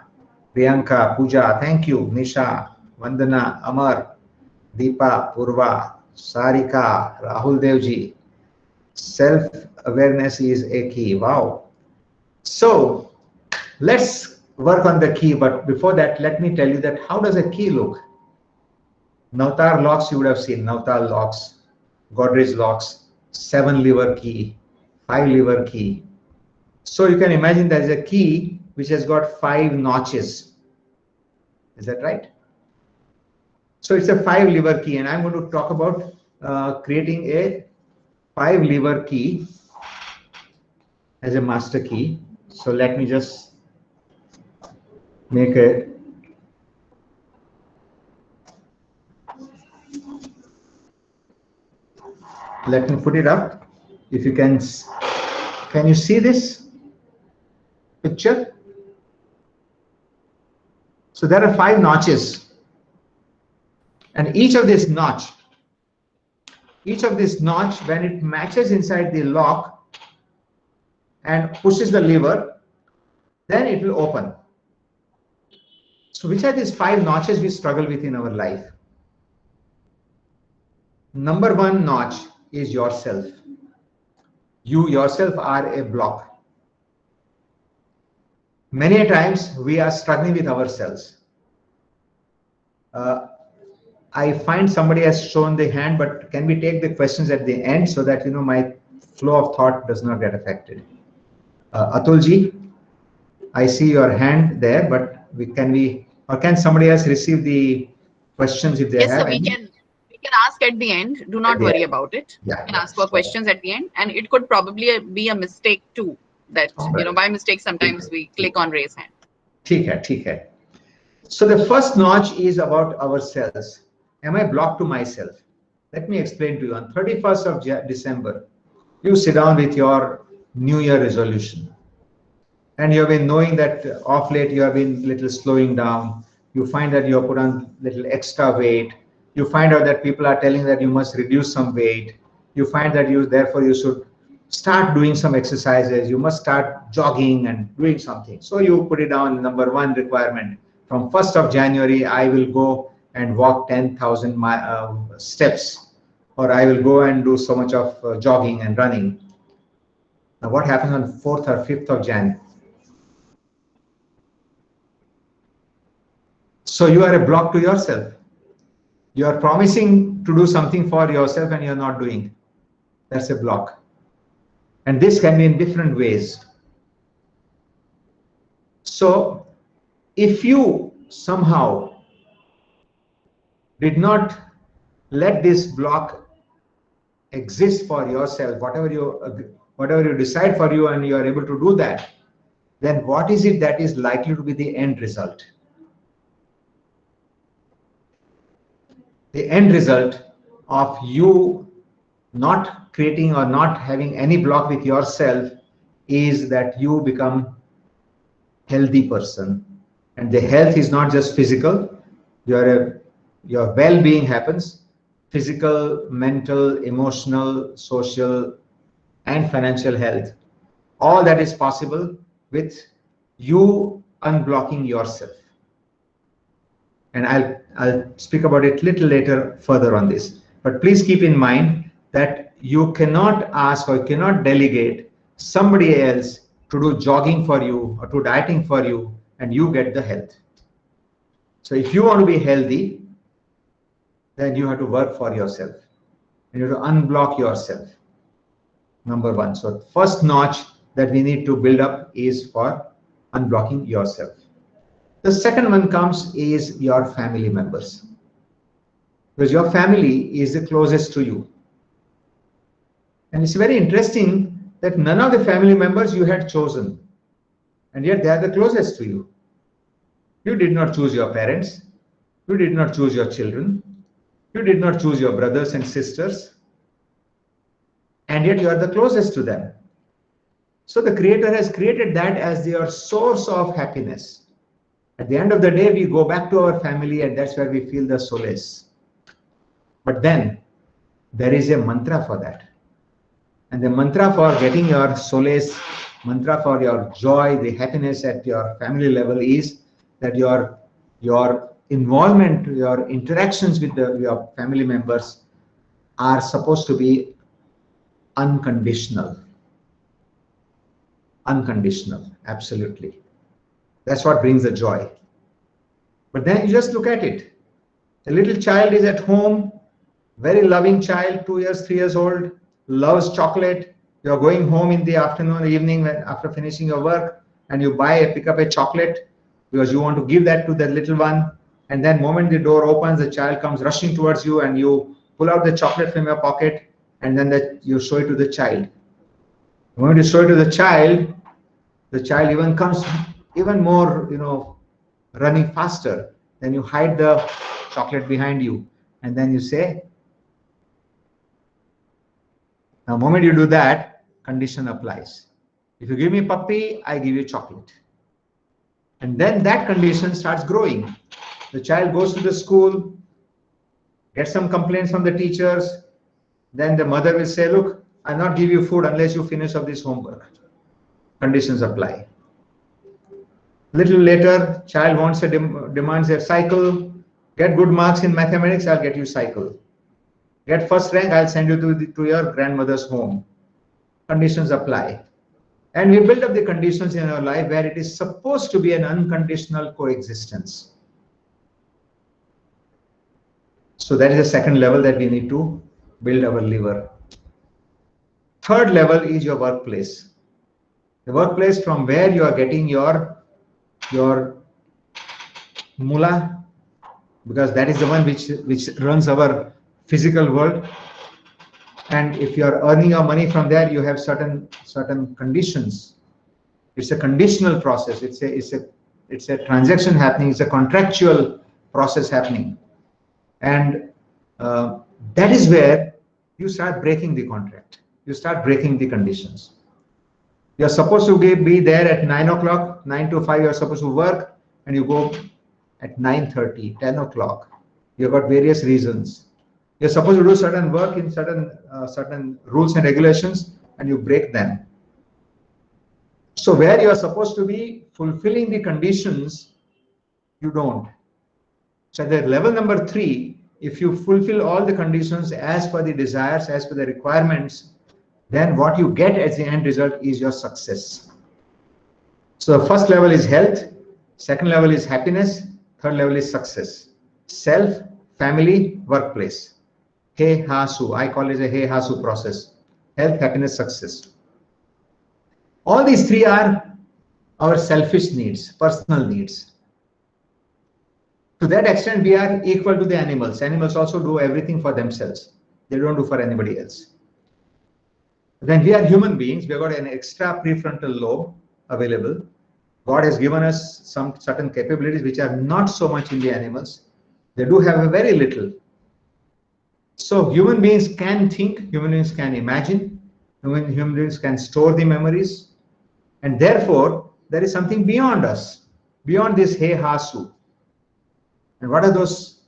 Priyanka, Pooja, thank you, Nisha, Vandana, Amar, Deepa, Purva, Sarika, Rahul Devji. Self-awareness is a key. Wow. So let's work on the key, but before that, let me tell you that how does a key look? Navtar locks, you would have seen Navtar locks, Godrej locks, 7-lever key, 5-lever key. So you can imagine there is a key which has got 5 notches. Is that right? So it's a 5-lever key, and I'm going to talk about creating a 5-lever key as a master key. So let me just make a let me put it up. If you can you see this picture? So there are 5 notches, and each of this notch, when it matches inside the lock and pushes the lever, then it will open. So which are these 5 notches we struggle with in our life? Number 1 notch is yourself. You yourself are a block. Many times we are struggling with ourselves. I find somebody has shown the hand, but can we take the questions at the end so that my flow of thought does not get affected? Atulji, I see your hand there, but can somebody else receive the questions if they have? Yes, sir, we can ask at the end. Do not worry about it. Yeah, you can ask for questions at the end, and it could probably be a mistake too. That by mistake sometimes we click on raise hand. ठीक है. So the first notch is about ourselves. Am I blocked to myself? Let me explain to you. On 31st of December, you sit down with your New Year resolution. And you have been knowing that of late you have been little slowing down. You find that you have put on little extra weight. You find out that people are telling that you must reduce some weight. You find that therefore you should start doing some exercises. You must start jogging and doing something. So you put it down, number 1 requirement. From 1st of January, I will go and walk 10,000 steps, or I will go and do so much of jogging and running. Now what happens on 4th or 5th of January? So you are a block to yourself. You are promising to do something for yourself and you are not doing. That's a block. And this can be in different ways. So if you somehow did not let this block exist for yourself, whatever you decide for you, and you are able to do that, then what is it that is likely to be the end result? The end result of you not creating or not having any block with yourself is that you become a healthy person. And the health is not just physical. Your well-being happens. Physical, mental, emotional, social, and financial health. All that is possible with you unblocking yourself. And I'll speak about it little later further on this. But please keep in mind that you cannot ask or cannot delegate somebody else to do jogging for you or to dieting for you and you get the health. So if you want to be healthy, then you have to work for yourself. You have to unblock yourself. Number one. So first notch that we need to build up is for unblocking yourself. The second one comes is your family members. Because your family is the closest to you. And it's very interesting that none of the family members you had chosen. And yet they are the closest to you. You did not choose your parents. You did not choose your children. You did not choose your brothers and sisters. And yet you are the closest to them. So the Creator has created that as your source of happiness. At the end of the day, we go back to our family and that's where we feel the solace. But then there is a mantra for that. And the mantra for getting your solace, mantra for your joy, the happiness at your family level is that your involvement, your interactions with your family members are supposed to be unconditional. Unconditional, absolutely. That's what brings the joy. But then you just look at it. A little child is at home, very loving child, 2 years, 3 years old, loves chocolate. You're going home in the afternoon, evening, after finishing your work, and you pick up a chocolate because you want to give that to the little one. And then the moment the door opens, the child comes rushing towards you and you pull out the chocolate from your pocket and then you show it to the child. The moment you show it to the child even comes even more, running faster. Then you hide the chocolate behind you and then you say, now the moment you do that, condition applies. If you give me puppy, I give you chocolate. And then that condition starts growing. The child goes to the school, gets some complaints from the teachers. Then the mother will say, look, I'll not give you food unless you finish up this homework. Conditions apply. Little later, child demands a cycle. Get good marks in mathematics, I'll get you cycle. Get first rank, I'll send you to your grandmother's home. Conditions apply. And we build up the conditions in our life where it is supposed to be an unconditional coexistence. So that is the second level that we need to build our liver. Third level is your workplace. The workplace from where you are getting your mullah, because that is the one which runs our physical world. And if you are earning your money from there, you have certain conditions. It's a conditional process. It's a transaction happening. It's a contractual process happening. And that is where you start breaking the contract. You start breaking the conditions. You're supposed to be there at 9 o'clock, 9 to 5, you're supposed to work, and you go at 9:30, 10 o'clock. You've got various reasons. You're supposed to do certain work in certain rules and regulations, and you break them. So where you are supposed to be fulfilling the conditions, you don't. So at the level number 3, if you fulfill all the conditions as per the desires, as per the requirements, then what you get as the end result is your success. So the first level is health, second level is happiness, third level is success. Self, family, workplace. He, ha, su. I call it a he, ha, su process. Health, happiness, success. All these 3 are our selfish needs, personal needs. To that extent, we are equal to the animals. Animals also do everything for themselves. They don't do for anybody else. Then we are human beings. We have got an extra prefrontal lobe available. God has given us some certain capabilities which are not so much in the animals. They do have a very little. So human beings can think, human beings can imagine, human beings can store the memories. And therefore, there is something beyond us, beyond this he, ha, su. And what are those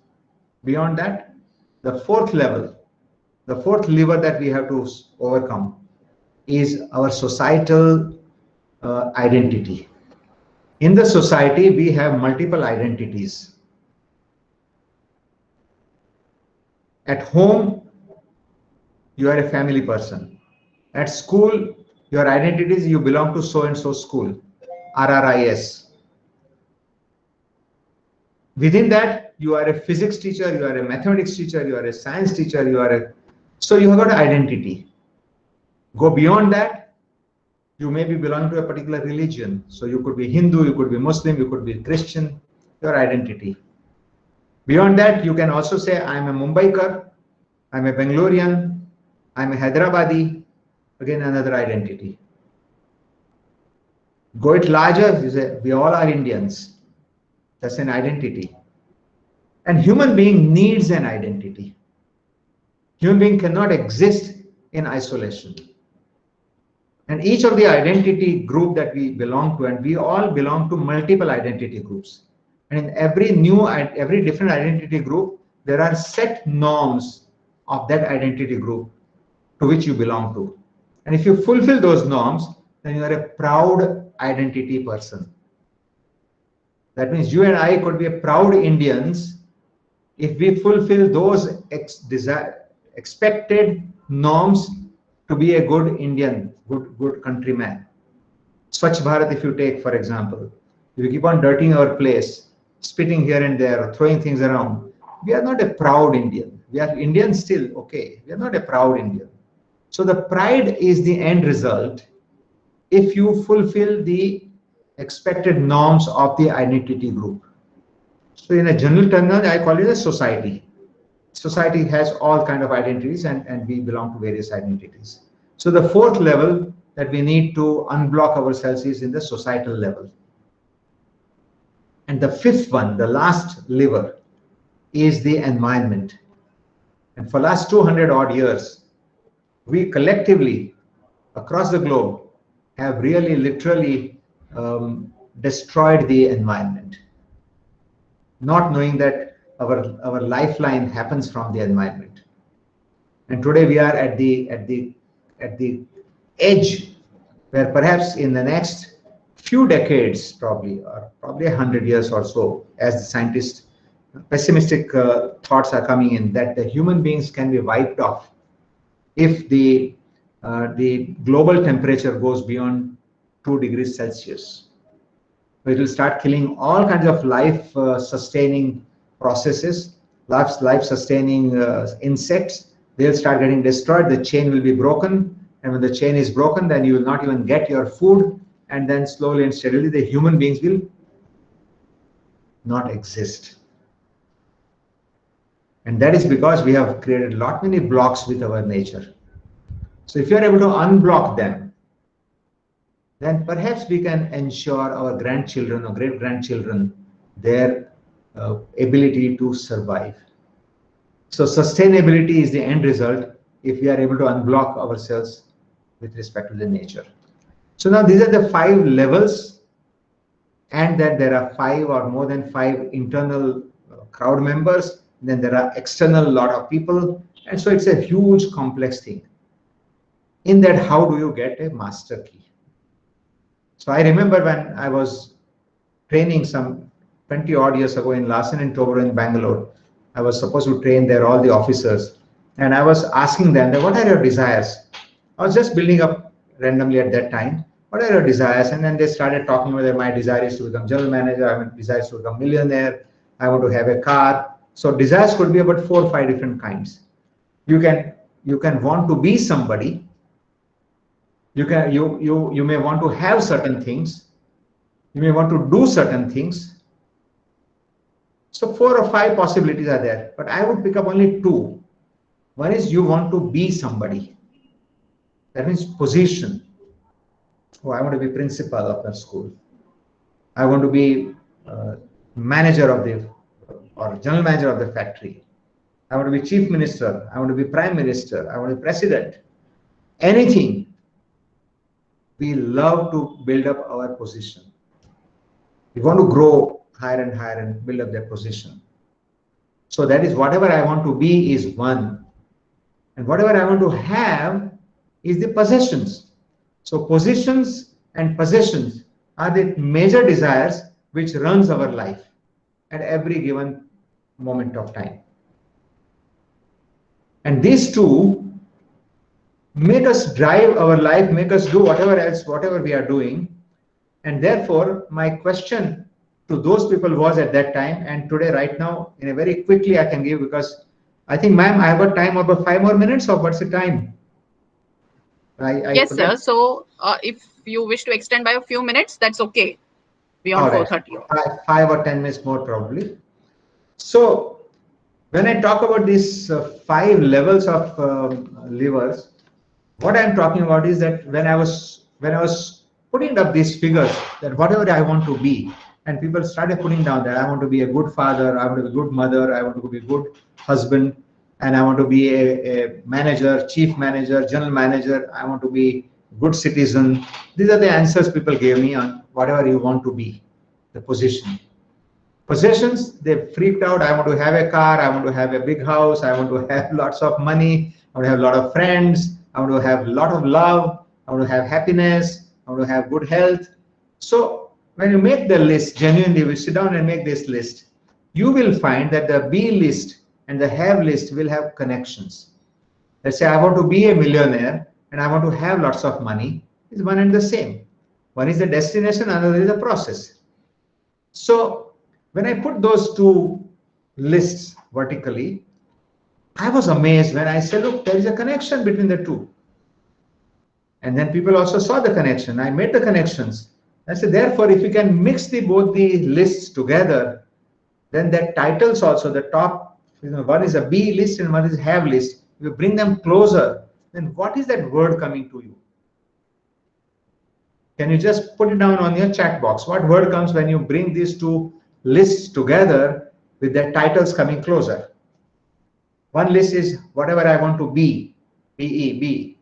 beyond that? The fourth level, the fourth lever that we have to overcome is our societal identity. In the society, we have multiple identities. At home, you are a family person. At school, your identity is you belong to so and so school, RRIS. Within that, you are a physics teacher, you are a mathematics teacher, you are a science teacher, so you have got identity. Go beyond that, you may be belonging to a particular religion. So you could be Hindu, you could be Muslim, you could be Christian, your identity. Beyond that, you can also say, I'm a Mumbaikar, I'm a Bangalorean, I'm a Hyderabadi, again another identity. Go it larger, you say, we all are Indians. That's an identity. And human being needs an identity. Human being cannot exist in isolation. And each of the identity group that we belong to, and we all belong to multiple identity groups. And in every different identity group, there are set norms of that identity group to which you belong to. And if you fulfill those norms, then you are a proud identity person. That means you and I could be a proud Indians if we fulfill those expected norms to be a good Indian, good countryman. Swachh Bharat, if you take, for example, if you keep on dirtying our place, spitting here and there, throwing things around, we are not a proud Indian. We are Indian still, okay. We are not a proud Indian. So the pride is the end result if you fulfill the expected norms of the identity group. So in a general terminology, I call it a society. Society has all kinds of identities, and we belong to various identities. So the fourth level that we need to unblock ourselves is in the societal level. And the fifth one, the last lever, is the environment. And for last 200 odd years, we collectively across the globe have really literally destroyed the environment, not knowing that our lifeline happens from the environment. And today we are at the edge where perhaps in the next few decades, probably 100 years or so, as the scientists, pessimistic thoughts are coming in, that the human beings can be wiped off if the global temperature goes beyond 2 degrees Celsius. It will start killing all kinds of life sustaining processes, life sustaining insects. They'll start getting destroyed. The chain will be broken. And when the chain is broken, then you will not even get your food. And then slowly and steadily, the human beings will not exist. And that is because we have created a lot many blocks with our nature. So if you are able to unblock them, then perhaps we can ensure our grandchildren or great-grandchildren their ability to survive. So sustainability is the end result if we are able to unblock ourselves with respect to the nature. So now these are the 5 levels, and then there are 5 or more than 5 internal crowd members. Then there are external lot of people, and so it's a huge complex thing. In that, how do you get a master key? So I remember when I was training some 20 odd years ago in Larsen & Toubro in Bangalore, I was supposed to train there all the officers, and I was asking them, what are your desires? I was just building up randomly at that time. What are your desires? And then they started talking about my desire is to become general manager, my desire is to become millionaire, I want to have a car. So desires could be about 4 or 5 different kinds. You can want to be somebody. You may want to have certain things. You may want to do certain things. So 4 or 5 possibilities are there, but I would pick up only 2. One is you want to be somebody. That means position. Oh, I want to be principal of the school. I want to be manager of the or general manager of the factory. I want to be chief minister. I want to be prime minister. I want to be president. Anything. We love to build up our position. We want to grow higher and higher and build up that position. So that is whatever I want to be is one. And whatever I want to have is the possessions. So positions and possessions are the major desires which runs our life at every given moment of time. And these two make us drive our life, make us do whatever we are doing. And therefore, my question to those people was at that time, and today, right now, in a very quickly I can give, because I think, ma'am, I have a time of 5 more minutes, or what's the time? Yes, sir. So if you wish to extend by a few minutes, that's okay. Beyond 4:30. 5 or 10 minutes more probably. So when I talk about these 5 levels of levers, what I'm talking about is that when I was putting up these figures, that whatever I want to be, and people started putting down that I want to be a good father, I want to be a good mother, I want to be a good husband, and I want to be a manager, chief manager, general manager, I want to be a good citizen. These are the answers people gave me on whatever you want to be, the position. Possessions, they freaked out. I want to have a car, I want to have a big house, I want to have lots of money, I want to have a lot of friends, I want to have a lot of love, I want to have happiness, I want to have good health. So when you make the list, genuinely, we sit down and make this list, you will find that the be list and the have list will have connections. Let's say I want to be a millionaire and I want to have lots of money. It's one and the same. One is the destination, another is the process. So when I put those two lists vertically, I was amazed when I said, look, there is a connection between the two. And then people also saw the connection. I made the connections. I said, therefore, if you can mix both the lists together, then that titles also, the top, one is a be list and one is have list. If you bring them closer, then what is that word coming to you? Can you just put it down on your chat box? What word comes when you bring these two lists together with their titles coming closer? One list is whatever I want to be, B-E, be.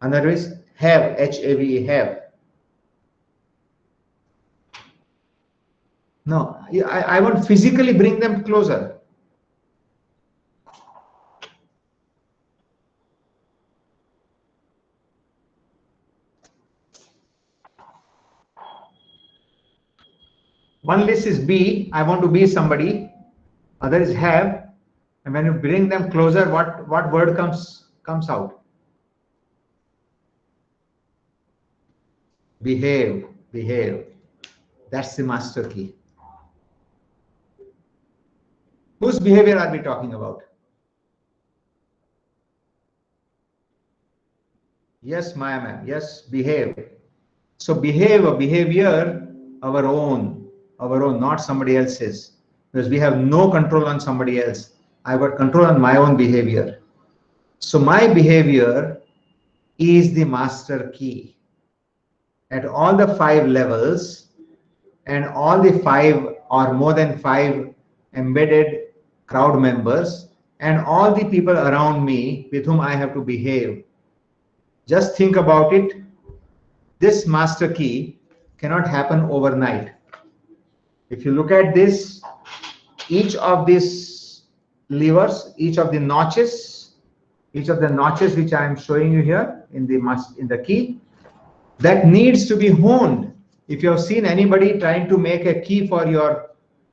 Another is have, H-A-V-E, have. No, I want to physically bring them closer. One list is be, I want to be somebody. Other is have. And when you bring them closer, what word comes out? Behave, behave. That's the master key. Whose behavior are we talking about? Yes, Maya ma'am. Yes, behave. So behave, a behavior, our own, not somebody else's. Because we have no control on somebody else. I've got control on my own behavior. So my behavior is the master key. At all the 5 levels and all the 5 or more than 5 embedded crowd members and all the people around me with whom I have to behave. Just think about it. This master key cannot happen overnight. If you look at this, each of these levers, each of the notches which I am showing you here in the key, that needs to be honed. If you have seen anybody trying to make a key for your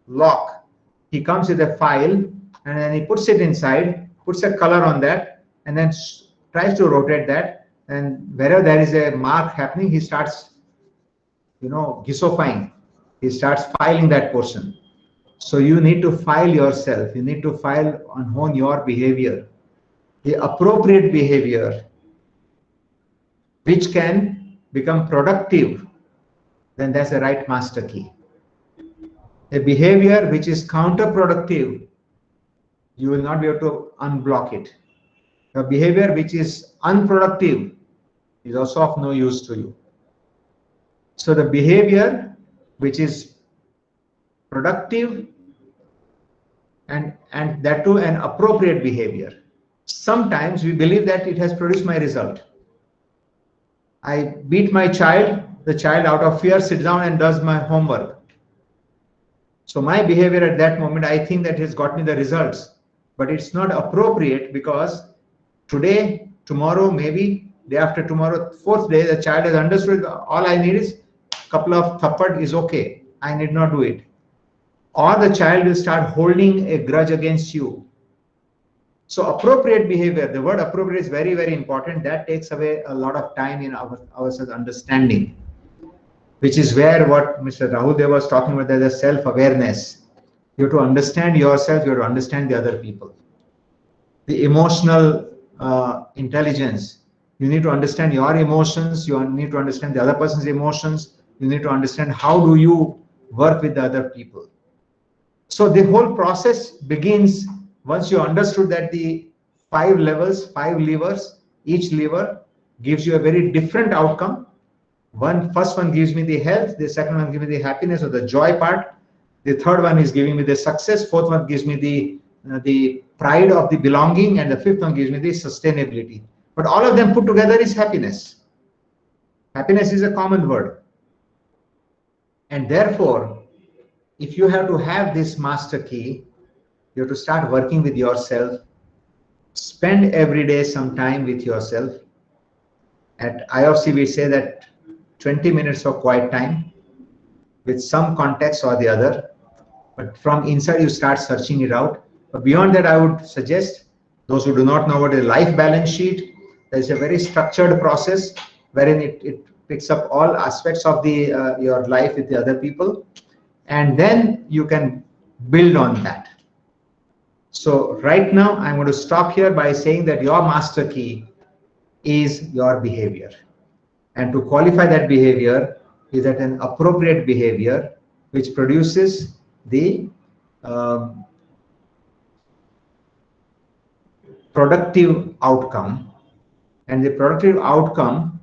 lock, he comes with a file and then he puts it inside, puts a color on that, and then tries to rotate that. And wherever there is a mark happening, he starts, gissifying. He starts filing that portion. So you need to file yourself. You need to file and hone your behavior, the appropriate behavior, which can become productive. Then that's the right master key. A behavior which is counterproductive, you will not be able to unblock it. A behavior which is unproductive is also of no use to you. So the behavior which is productive and that too an appropriate behavior. Sometimes we believe that it has produced my result. I beat my child, the child out of fear sits down and does my homework. So my behavior at that moment, I think that has got me the results, but it's not appropriate because today, tomorrow, maybe day after tomorrow, 4th day, the child has understood all I need is couple of thappad is okay. I need not do it. Or the child will start holding a grudge against you. So appropriate behavior, the word appropriate is very, very important. That takes away a lot of time in our understanding, which is where what Mr. Rahul Dev was talking about, there's a self-awareness. You have to understand yourself, you have to understand the other people. The emotional intelligence, you need to understand your emotions, you need to understand the other person's emotions, you need to understand how do you work with the other people. So the whole process begins once you understood that the 5 levels, 5 levers, each lever gives you a very different outcome. First one gives me the health, the second one gives me the happiness or the joy part, the third one is giving me the success, fourth one gives me the pride of the belonging, and the fifth one gives me the sustainability. But all of them put together is happiness. Happiness is a common word. And therefore, if you have to have this master key, you have to start working with yourself. Spend every day some time with yourself. At IOFC, we say that 20 minutes of quiet time with some context or the other. But from inside, you start searching it out. But beyond that, I would suggest those who do not know what a life balance sheet, there's a very structured process wherein it picks up all aspects of your life with the other people. And then you can build on that. So right now, I'm going to stop here by saying that your master key is your behavior. And to qualify that behavior is that an appropriate behavior which produces the productive outcome. And the productive outcome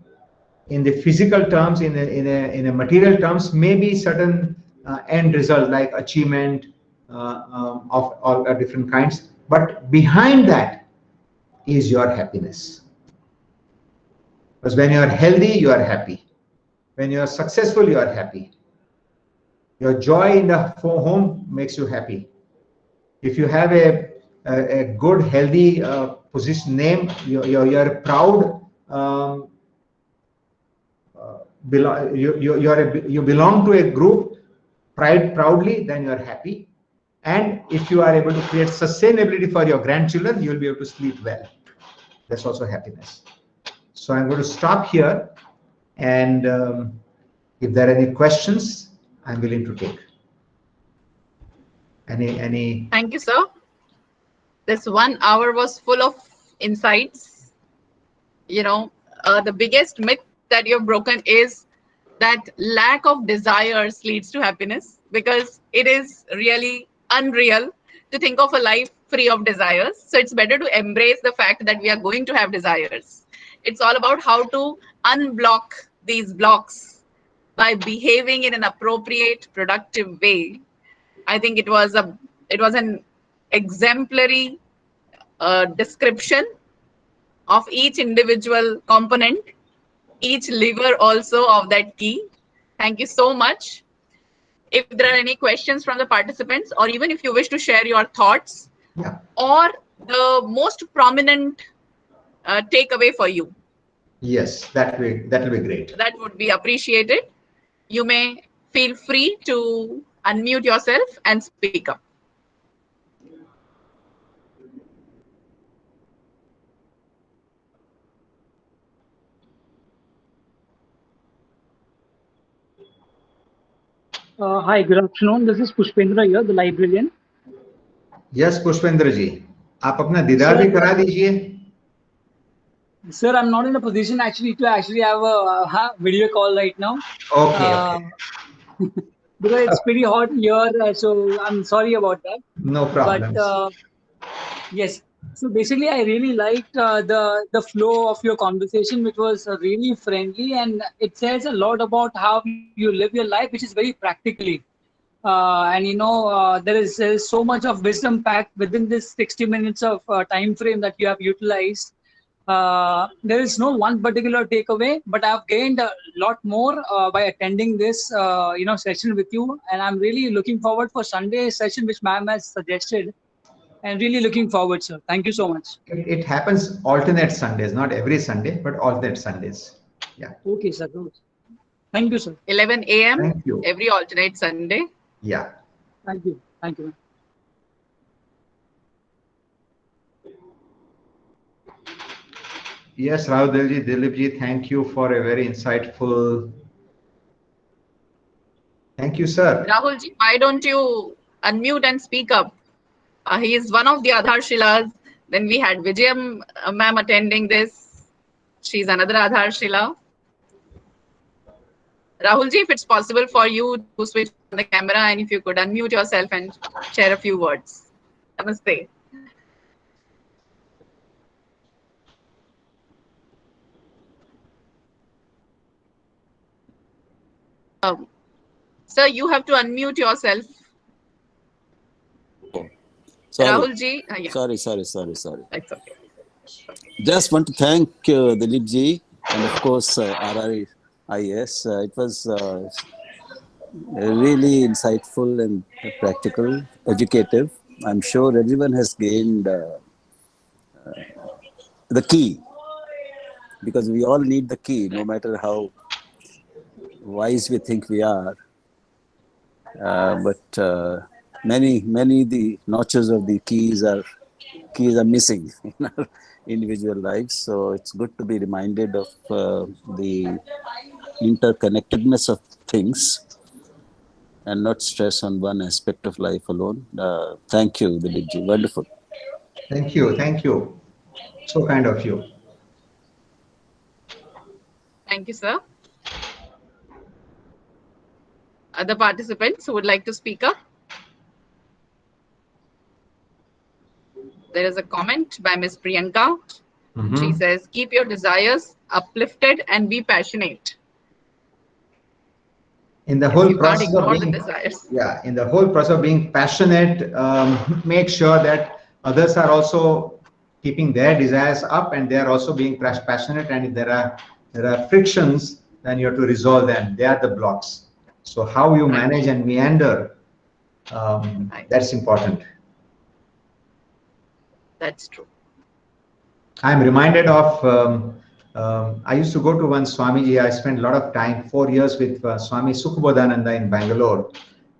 in the physical terms, in a material terms, may be certain end result like achievement of all different kinds. But behind that is your happiness. Because when you are healthy, you are happy. When you are successful, you are happy. Your joy in the home makes you happy. If you have a good, healthy position name, you're proud. You belong to a group proudly, then you are happy. And if you are able to create sustainability for your grandchildren, you will be able to sleep well. That's also happiness. So I'm going to stop here, and if there are any questions, I'm willing to take. Any? Thank you, sir. This 1 hour was full of insights. You know, the biggest myth that you've broken is that lack of desires leads to happiness, because it is really unreal to think of a life free of desires. So it's better to embrace the fact that we are going to have desires. It's all about how to unblock these blocks by behaving in an appropriate, productive way. I think it was an exemplary description of each individual component, each lever also of that key. Thank you so much. If there are any questions from the participants, or even if you wish to share your thoughts, yeah, or the most prominent takeaway for you. Yes, that will be great. That would be appreciated. You may feel free to unmute yourself and speak up. Hi, good afternoon. This is Pushpendra here, the librarian. Yes, Pushpendra ji, आप अपना दीदार भी करा दीजिए. Sir, I'm not in a position actually to have a video call right now. Okay. Because it's pretty hot here, so I'm sorry about that. No problem. But yes, so basically, I really liked the flow of your conversation, which was really friendly, and it says a lot about how you live your life, which is very practically. And there is so much of wisdom packed within this 60 minutes of time frame that you have utilized. There is no one particular takeaway, but I've gained a lot more by attending this session with you, and I'm really looking forward for Sunday's session, which ma'am has suggested, and really looking forward, sir. Thank you so much. It happens alternate Sundays, not every Sunday, but alternate Sundays. Yeah. Okay, sir. Thank you, sir. 11 a.m. Thank you. every alternate Sunday. Yeah. Thank you. Thank you. Yes, Rahul Dilipji, thank you for a very insightful. Thank you, sir. Rahulji, why don't you unmute and speak up? He is one of the Adharshilas. Then we had Vijayam ma'am attending this. She's another Adharshila. Rahulji, if it's possible for you to switch on the camera and if you could unmute yourself and share a few words. Namaste. Sir, you have to unmute yourself. Sorry. Rahulji, yeah. Sorry. That's okay. Just want to thank Dilip ji and of course RRIS. It was really insightful and practical, educative. I'm sure everyone has gained the key, because we all need the key, no matter how wise we think we are. But many the notches of the keys are missing in our individual lives. So it's good to be reminded of the interconnectedness of things and not stress on one aspect of life alone. Thank you, Dilip ji. Wonderful. Thank you. Thank you. So kind of you. Thank you, sir. Other participants who would like to speak up? There is a comment by Ms. Priyanka. She says, keep your desires uplifted and be passionate. In the whole process of the being, desires. in the whole process of being passionate, make sure that others are also keeping their desires up and they are also being passionate. And if there are frictions, then you have to resolve them. They are the blocks. So how you manage and meander, that's important. That's true. I'm reminded of, I used to go to one Swamiji. I spent a lot of time, 4 years with Swami Sukhabodhananda in Bangalore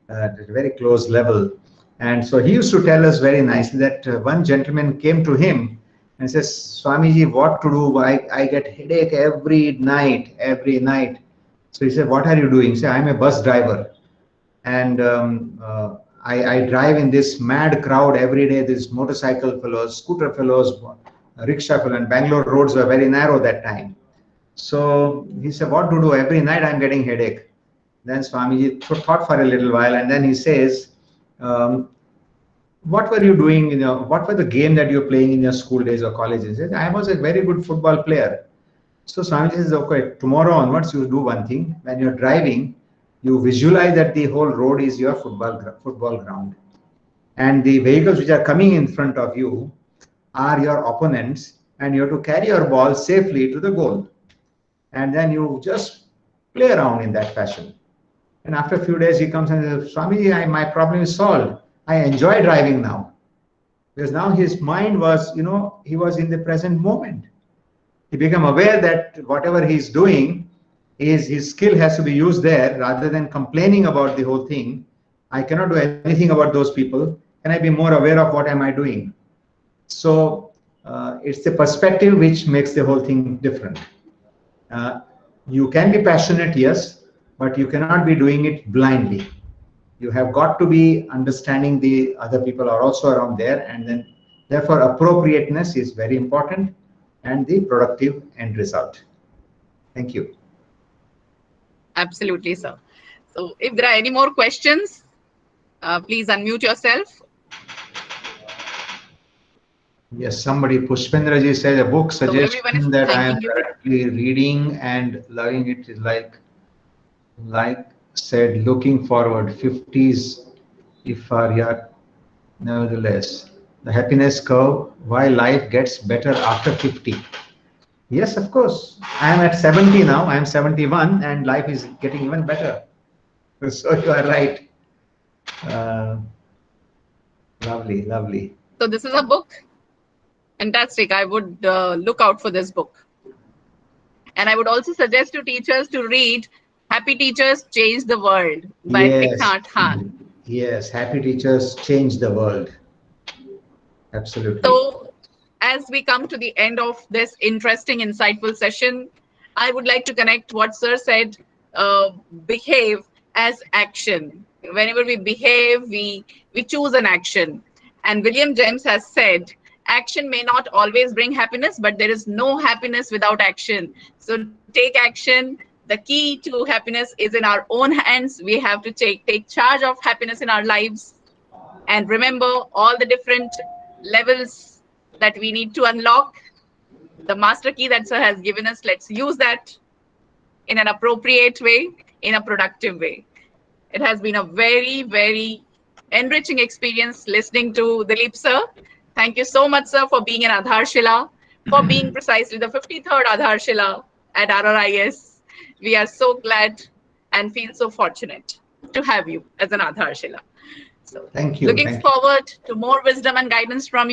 at a very close level. And so he used to tell us very nicely that one gentleman came to him and says, Swamiji, what to do? I get headache every night. So he said, what are you doing? He said, I'm a bus driver. And I drive in this mad crowd every day, these motorcycle fellows, scooter fellows, rickshaw fellows, and Bangalore roads were very narrow that time. So he said, what to do? Every night I'm getting headache. Then Swamiji thought for a little while, and then he says, what were you doing? What were the game that you're playing in your school days or college days? He said, I was a very good football player. So Swamiji says, okay, tomorrow onwards you do one thing. When you're driving, you visualize that the whole road is your football ground. And the vehicles which are coming in front of you are your opponents, and you have to carry your ball safely to the goal. And then you just play around in that fashion. And after a few days, he comes and says, Swamiji, my problem is solved. I enjoy driving now. Because now his mind was, he was in the present moment. He became aware that whatever he's doing, his skill has to be used there rather than complaining about the whole thing. I cannot do anything about those people. Can I be more aware of what am I doing? So it's the perspective which makes the whole thing different. You can be passionate, yes, but you cannot be doing it blindly. You have got to be understanding the other people are also around there, and then therefore appropriateness is very important and the productive end result. Thank you. Absolutely, sir. So if there are any more questions, please unmute yourself. Yes, somebody, Pushpendraji says a book suggestion that I am currently reading and loving it is like said, looking forward, 50s, if nevertheless, the happiness curve, why life gets better after 50. Yes, of course. I am at 70 now. I am 71 and life is getting even better. So you are right. Lovely. So this is a book. Fantastic. I would look out for this book. And I would also suggest to teachers to read Happy Teachers Change the World by Thich Yes. Nhat Hanh. Yes, happy teachers change the world. Absolutely. So, as we come to the end of this interesting, insightful session, I would like to connect what Sir said, behave as action. Whenever we behave, we choose an action. And William James has said, action may not always bring happiness, but there is no happiness without action. So take action. The key to happiness is in our own hands. We have to take charge of happiness in our lives and remember all the different levels that we need to unlock. The master key that Sir has given us, let's use that in an appropriate way, in a productive way. It has been a very, very enriching experience listening to Dilip Sir. Thank you so much, Sir, for being an Adharshila, for being precisely the 53rd Adharshila at RRIS. We are so glad and feel so fortunate to have you as an Adharshila. So, Thank you. looking Thank you. forward to more wisdom and guidance from you.